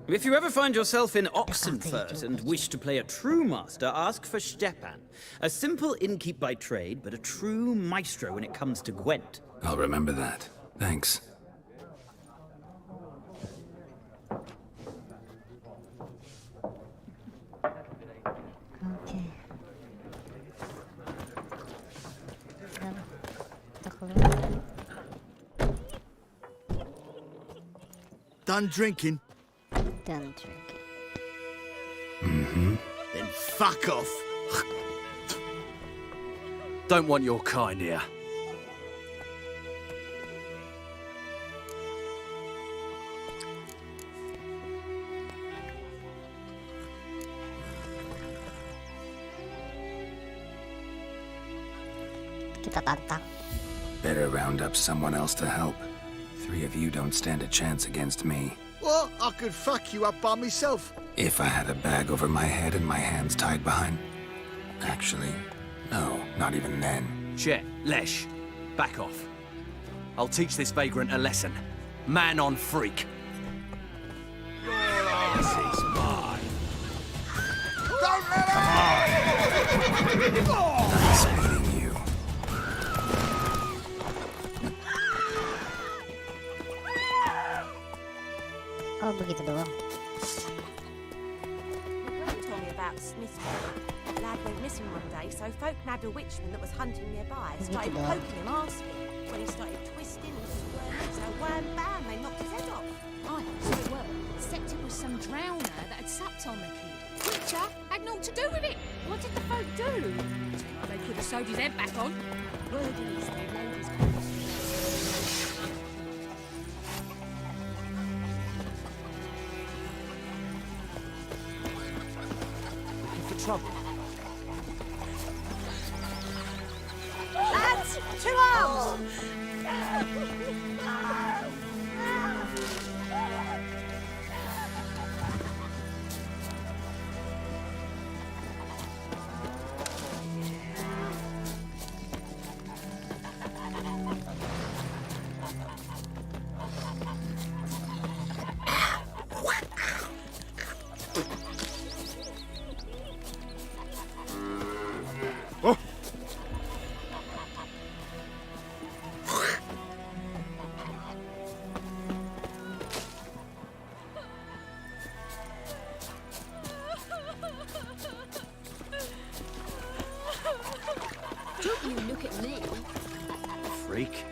If you ever find yourself in Oxenfurt and wish to play a true master, ask for Stepan. A simple innkeep by trade, but a true maestro when it comes to Gwent. I'll remember that. Thanks. Okay. Done drinking? Done drinking. Mm-hmm. Then fuck off. Don't want your kind here. Kita tantang. Better round up someone else to help. 3 of you don't stand a chance against me. What? I could fuck you up by myself. If I had a bag over my head and my hands tied behind... Actually, no, not even then. Chet, Lesh, back off. I'll teach this vagrant a lesson. Man on freak. Your ass is mine. Don't let Nice meeting you. Oh, begitu doang. Granny told me about Smithsburg. The lad went missing one day, so folk nabbed a witchman that was hunting nearby. Started poking him, asking. When he started twisting and squirming, so wham bam, they knocked his head off. Aye, so it were. Except it was some drowner that had supped on the kid. Witcher had naught to do with it. What did the folk do? Well, they could have sewed his head back on. Word is, they laid his corpse. For trouble. Lads, 2 arms! Don't you look at me. Freak.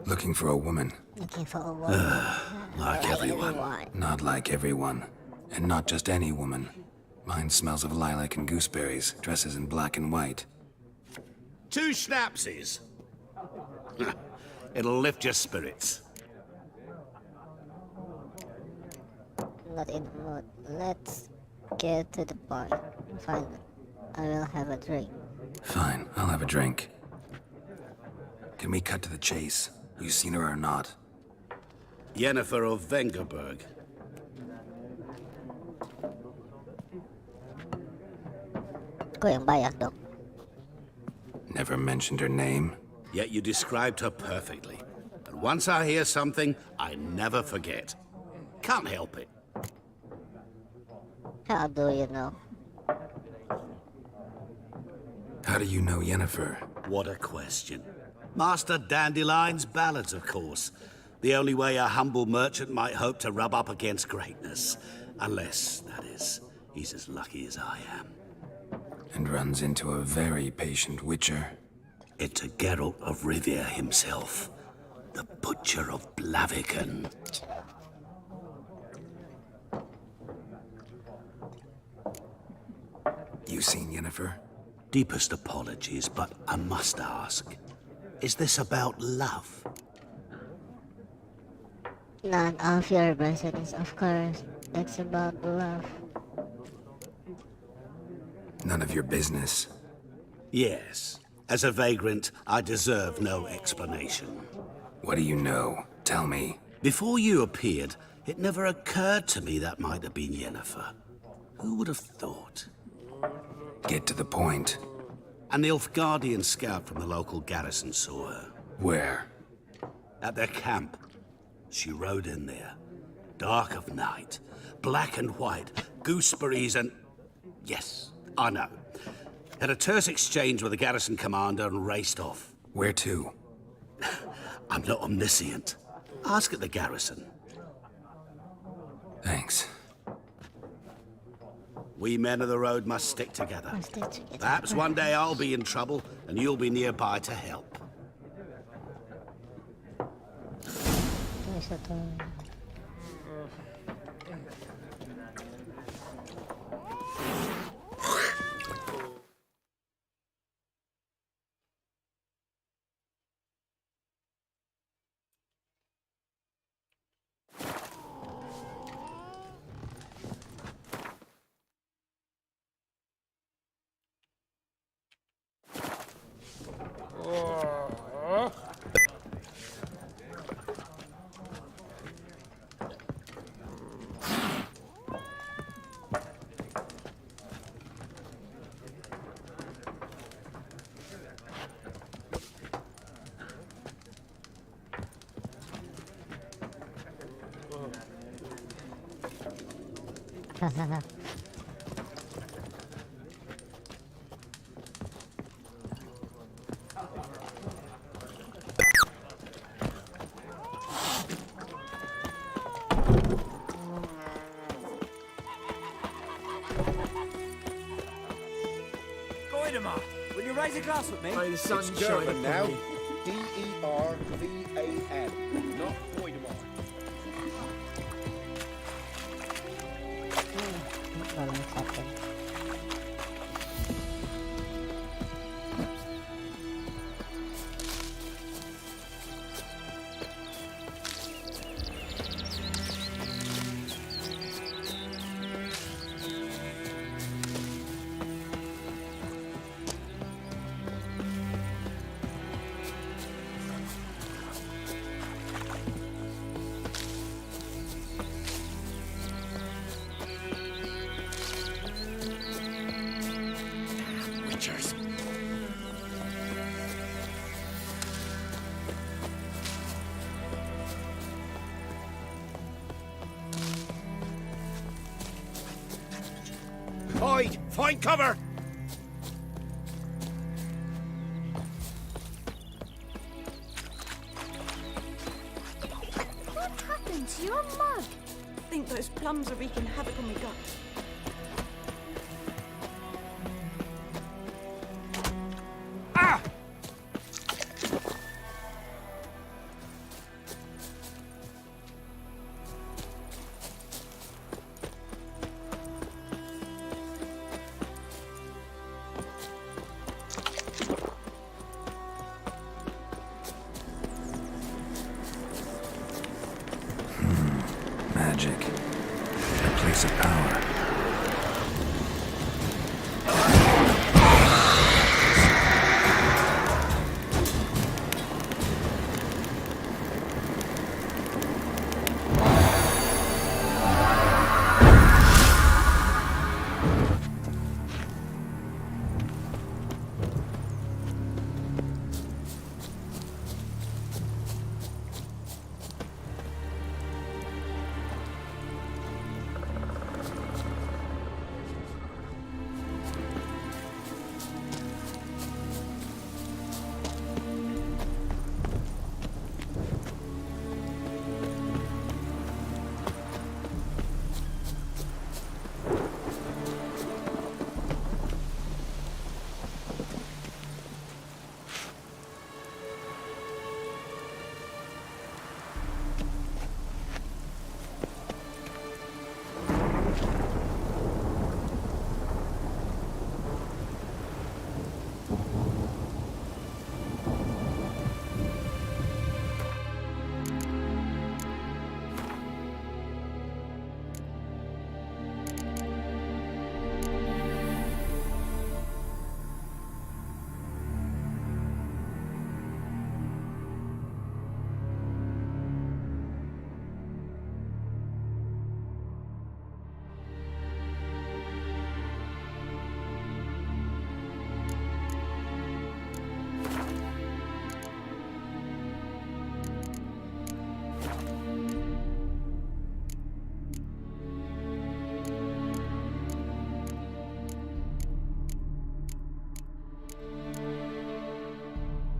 Looking for a woman. Looking for a woman. Like everyone. Not like everyone. And not just any woman. Mine smells of lilac and gooseberries, dresses in black and white. 2 schnapsies. It'll lift your spirits. Not in the mood. Let's get to the point. Fine. I will have a drink. Fine, I'll have a drink. Can we cut to the chase? You seen her or not? Yennefer of Vengerberg. Ko yang bayar dong. Never mentioned her name? Yet you described her perfectly. And once I hear something, I never forget. Can't help it. How do you know? How do you know Yennefer? What a question. Master Dandelion's ballads, of course. The only way a humble merchant might hope to rub up against greatness. Unless, that is, he's as lucky as I am. And runs into a very patient witcher. It's a Geralt of Rivia himself. The Butcher of Blaviken. You seen Yennefer? Deepest apologies, but I must ask. Is this about love? None of your business, of course. It's about love. None of your business. Yes. As a vagrant, I deserve no explanation. What do you know? Tell me. Before you appeared, it never occurred to me that might have been Yennefer. Who would have thought? Get to the point. An Nilfgaardian scout from the local garrison saw her. Where? At their camp. She rode in there. Dark of night. Black and white. Gooseberries and... Yes, I know. Had a terse exchange with the garrison commander and raced off. Where to? I'm not omniscient. Ask at the garrison. Thanks. We men of the road must stick together. Perhaps one day I'll be in trouble and you'll be nearby to help. Will you raise a glass with me? May the sun It's shine German upon now. me. D-E-R-V-A-N, not Voidemar. Witchers. Hide! Find cover! What happened to your mug? I think those plums are wreaking havoc on my gut. Magic. A place of power.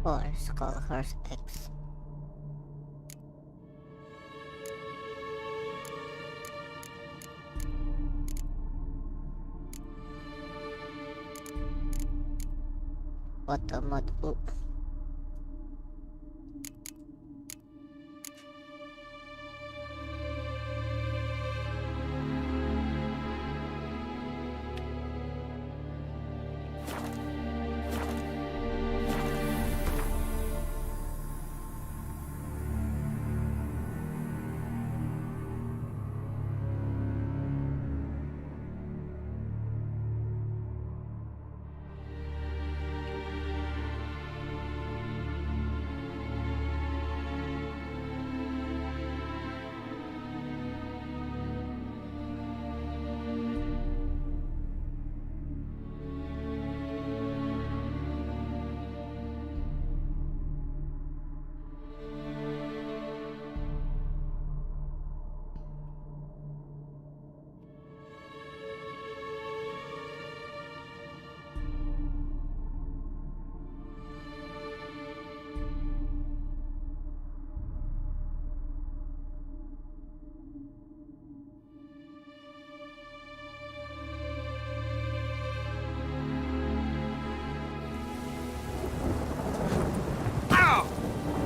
Or Skull Horse X. Photo mode. Ooh.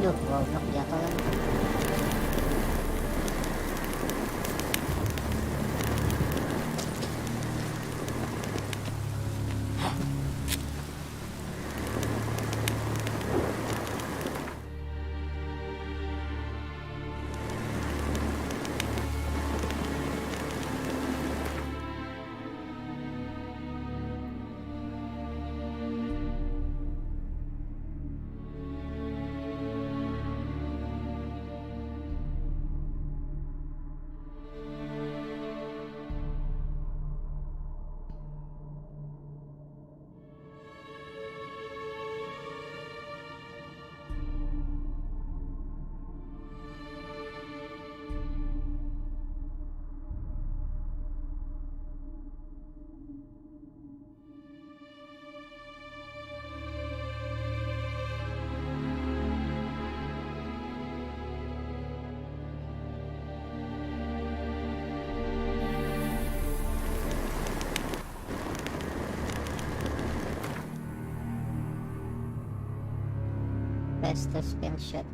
Duh, goblok jatuh lagi. Press the spin shot.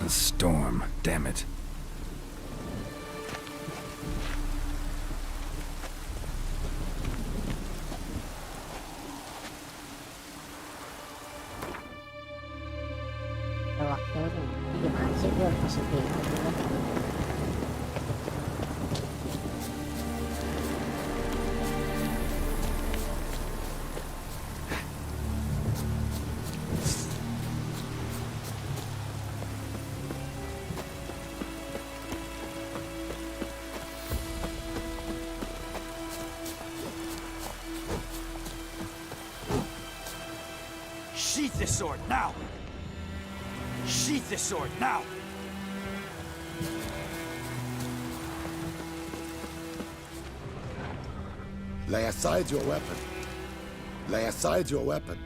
A storm, damn it. Waktu ini gimana sih gue pasti bingung juga. Sheath this sword, now! Sheath this sword, now! Lay aside your weapon. Lay aside your weapon.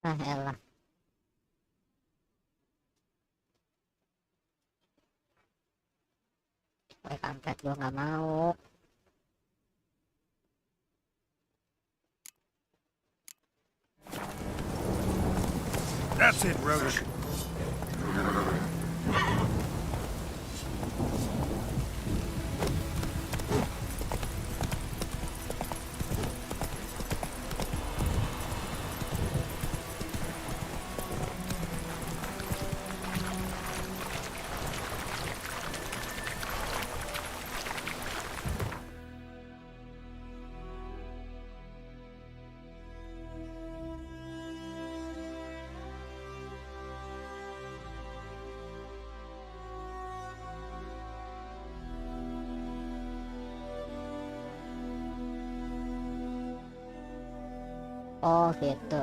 Ah, elah. Woy, kampret gua nggak mau. That's it, Roach. Oh gitu.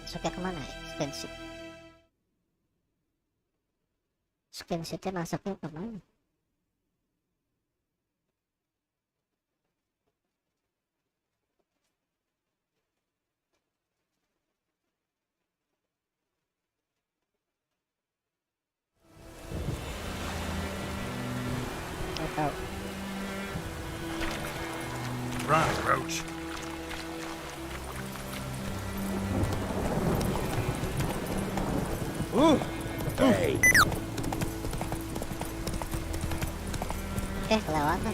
Masuknya kemana ya? Screenshot. Screenshotnya masuknya kemana? Nggak tahu. Run, Roach. Hey! Kelewatan.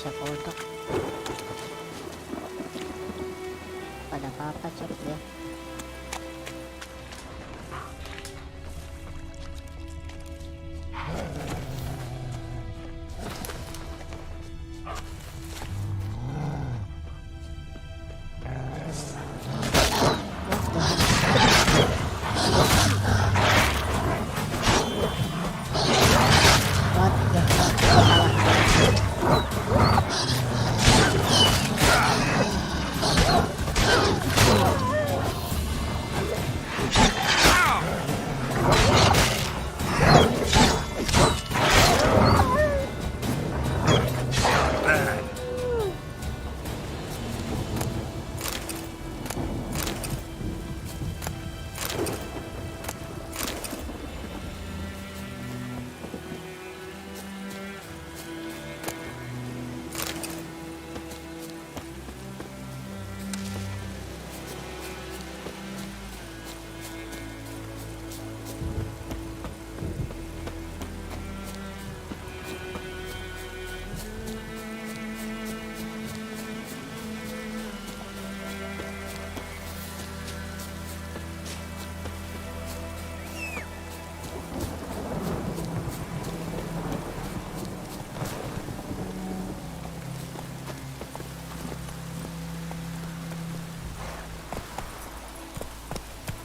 siya kodok. Pada papacek dia.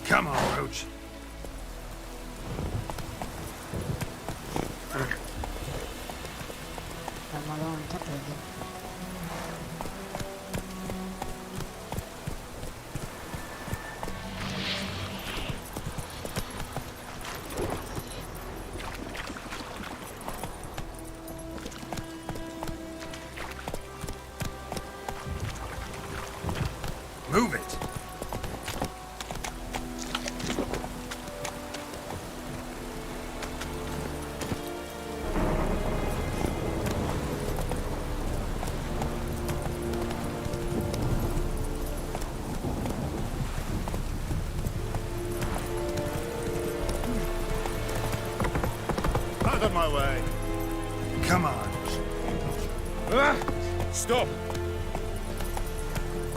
Come on, Roach. Sama loncat lagi. Move it. Out of my way. Come on. Stop.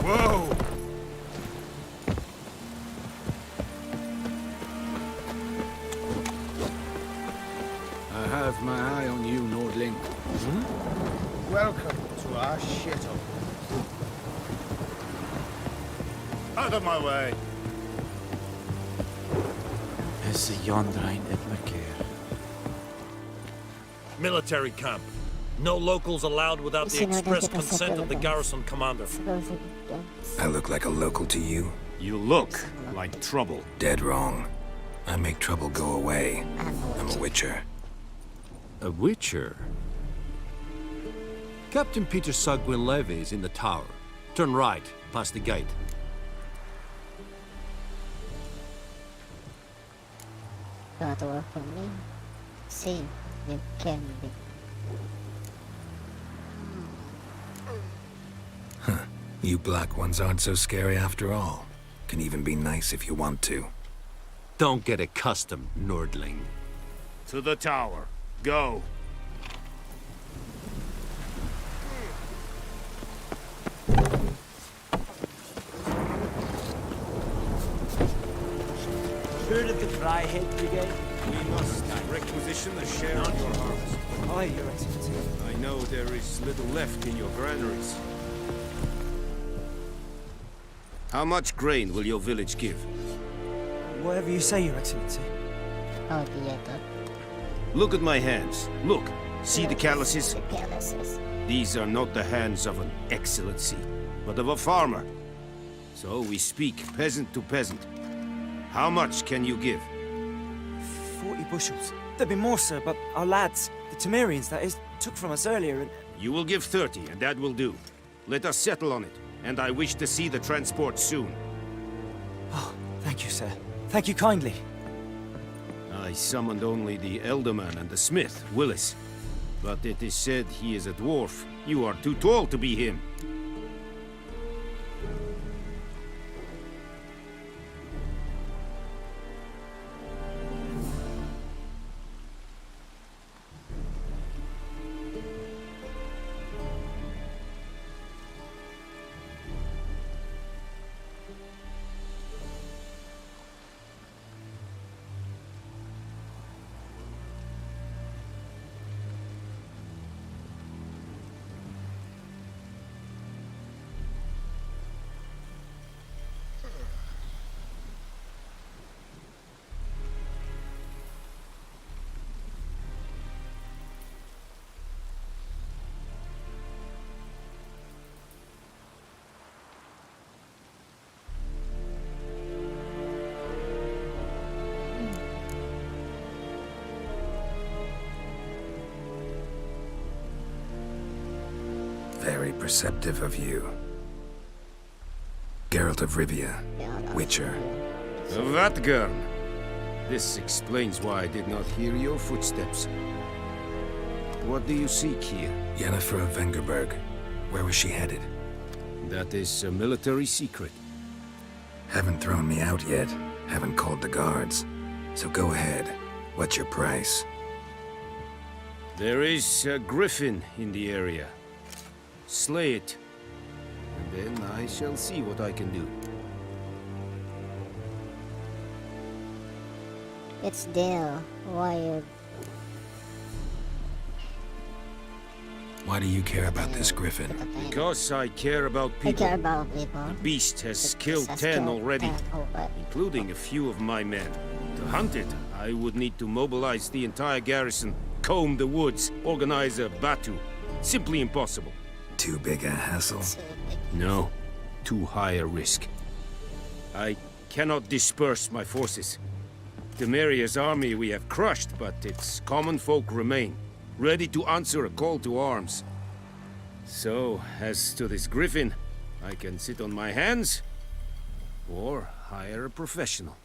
Whoa. I have my eye on you, Nordling. Welcome to our shithole. Out of my way. Hesse Jondrein et Merkeer. Military camp. No locals allowed without the express consent of the garrison commander. I look like a local to you? You look like trouble. Dead wrong. I make trouble go away. I'm a witcher. A witcher? Captain Peter Sugwin Levy is in the tower. Turn right, past the gate. Got to work for me. See, it can be. You black ones aren't so scary after all. Can even be nice if you want to. Don't get accustomed, Nordling. To the tower. Go. Heard of the Fryhead Brigade? We must requisition a share of your harvest. Aye, Your Excellency. I know there is little left in your granaries. How much grain will your village give? Whatever you say, Your Excellency. Oh, dieta. Look at my hands. Look. See the calluses? Calluses. These are not the hands of an excellency, but of a farmer. So we speak peasant to peasant. How much can you give? 40 bushels. There'd be more, sir, but our lads, the Temerians, that is, took from us earlier and... You will give 30, and that will do. Let us settle on it, and I wish to see the transport soon. Oh, thank you, sir. Thank you kindly. I summoned only the Elderman and the smith, Willis. But it is said he is a dwarf. You are too tall to be him. Very perceptive of you. Geralt of Rivia, Witcher. Vatgern! This explains why I did not hear your footsteps. What do you seek here? Yennefer of Vengerberg. Where was she headed? That is a military secret. Haven't thrown me out yet. Haven't called the guards. So go ahead. What's your price? There is a griffin in the area. Slay it. And then I shall see what I can do. It's Dale. Wired. Why do you care about this griffin? Because I care about people. I care about people. The beast has killed 10 already, including a few of my men. To hunt it, I would need to mobilize the entire garrison, comb the woods, organize a batu. Simply impossible. Too big a hassle? No, too high a risk. I cannot disperse my forces. Temeria's army we have crushed, but its common folk remain, ready to answer a call to arms. So, as to this griffin, I can sit on my hands, or hire a professional.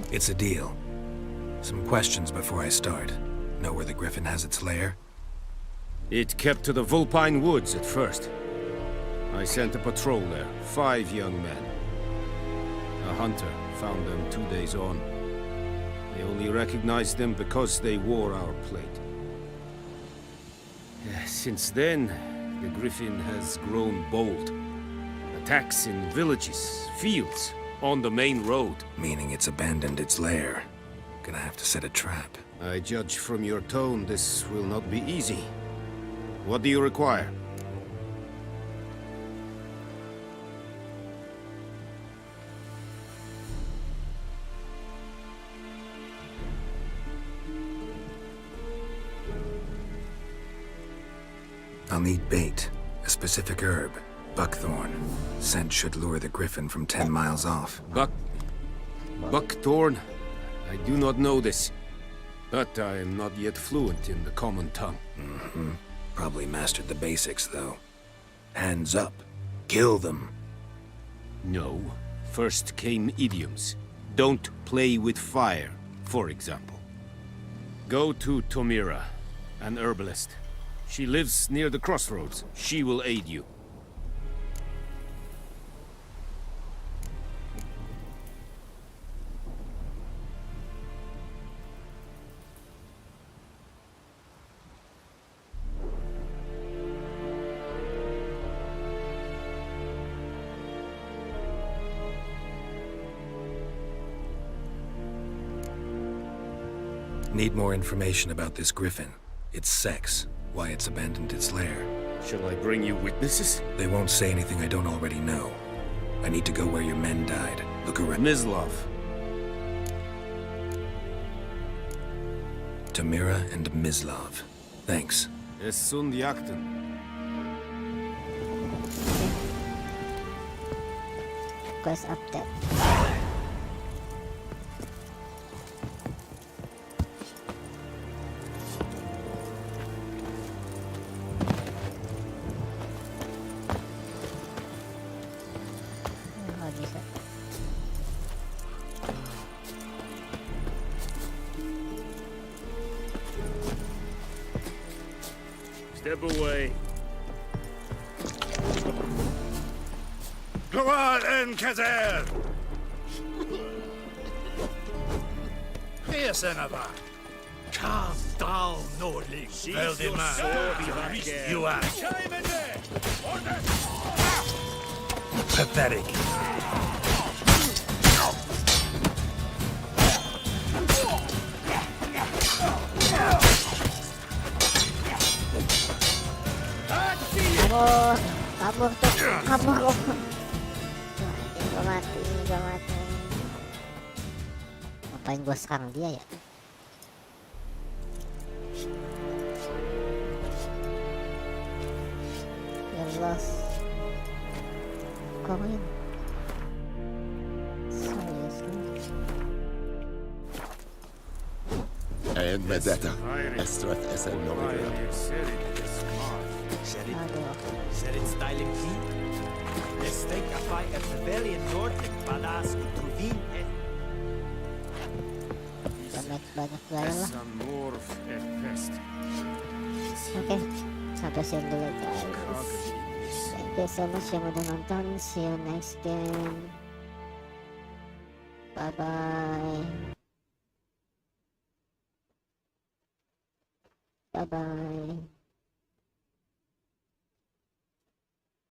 It's a deal. Some questions before I start. Know where the griffin has its lair? It kept to the Vulpine Woods at first. I sent a patrol there, 5 young men. A hunter found them 2 days on. They only recognized them because they wore our plate. Since then, the griffin has grown bold. Attacks in villages, fields, on the main road. Meaning it's abandoned its lair. Gonna have to set a trap. I judge from your tone this will not be easy. What do you require? I'll need bait, a specific herb, buckthorn. Scent should lure the griffin from 10 miles off. Buckthorn? I do not know this. But I am not yet fluent in the common tongue. Mm-hmm. Probably mastered the basics, though. Hands up. Kill them. No. First came idioms. Don't play with fire, for example. Go to Tomira, an herbalist. She lives near the crossroads. She will aid you. Need more information about this griffin. Its sex, why it's abandoned its lair. Shall I bring you witnesses? They won't say anything I don't already know. I need to go where your men died. Look around. Mislav. Tomira and Mislav. Thanks. Es sunt jakten. Quest update. Step away. Go on, Enkazer! Here, Senator. Calm down, Nordling. You are. Pathetic. Kabur tuh, kabur. Gua mati. Ngapain gua sekarang dia ya? lost coin. Seriously. And Medetta, Estrath SL Novigrat. Sherit styling key. Let's take a fight at the very northern Palas Utruvin. Banyak lah. Oke, sampai sini dulu guys. Thank you so much yang udah nonton. See you next game. Bye bye. Bye bye.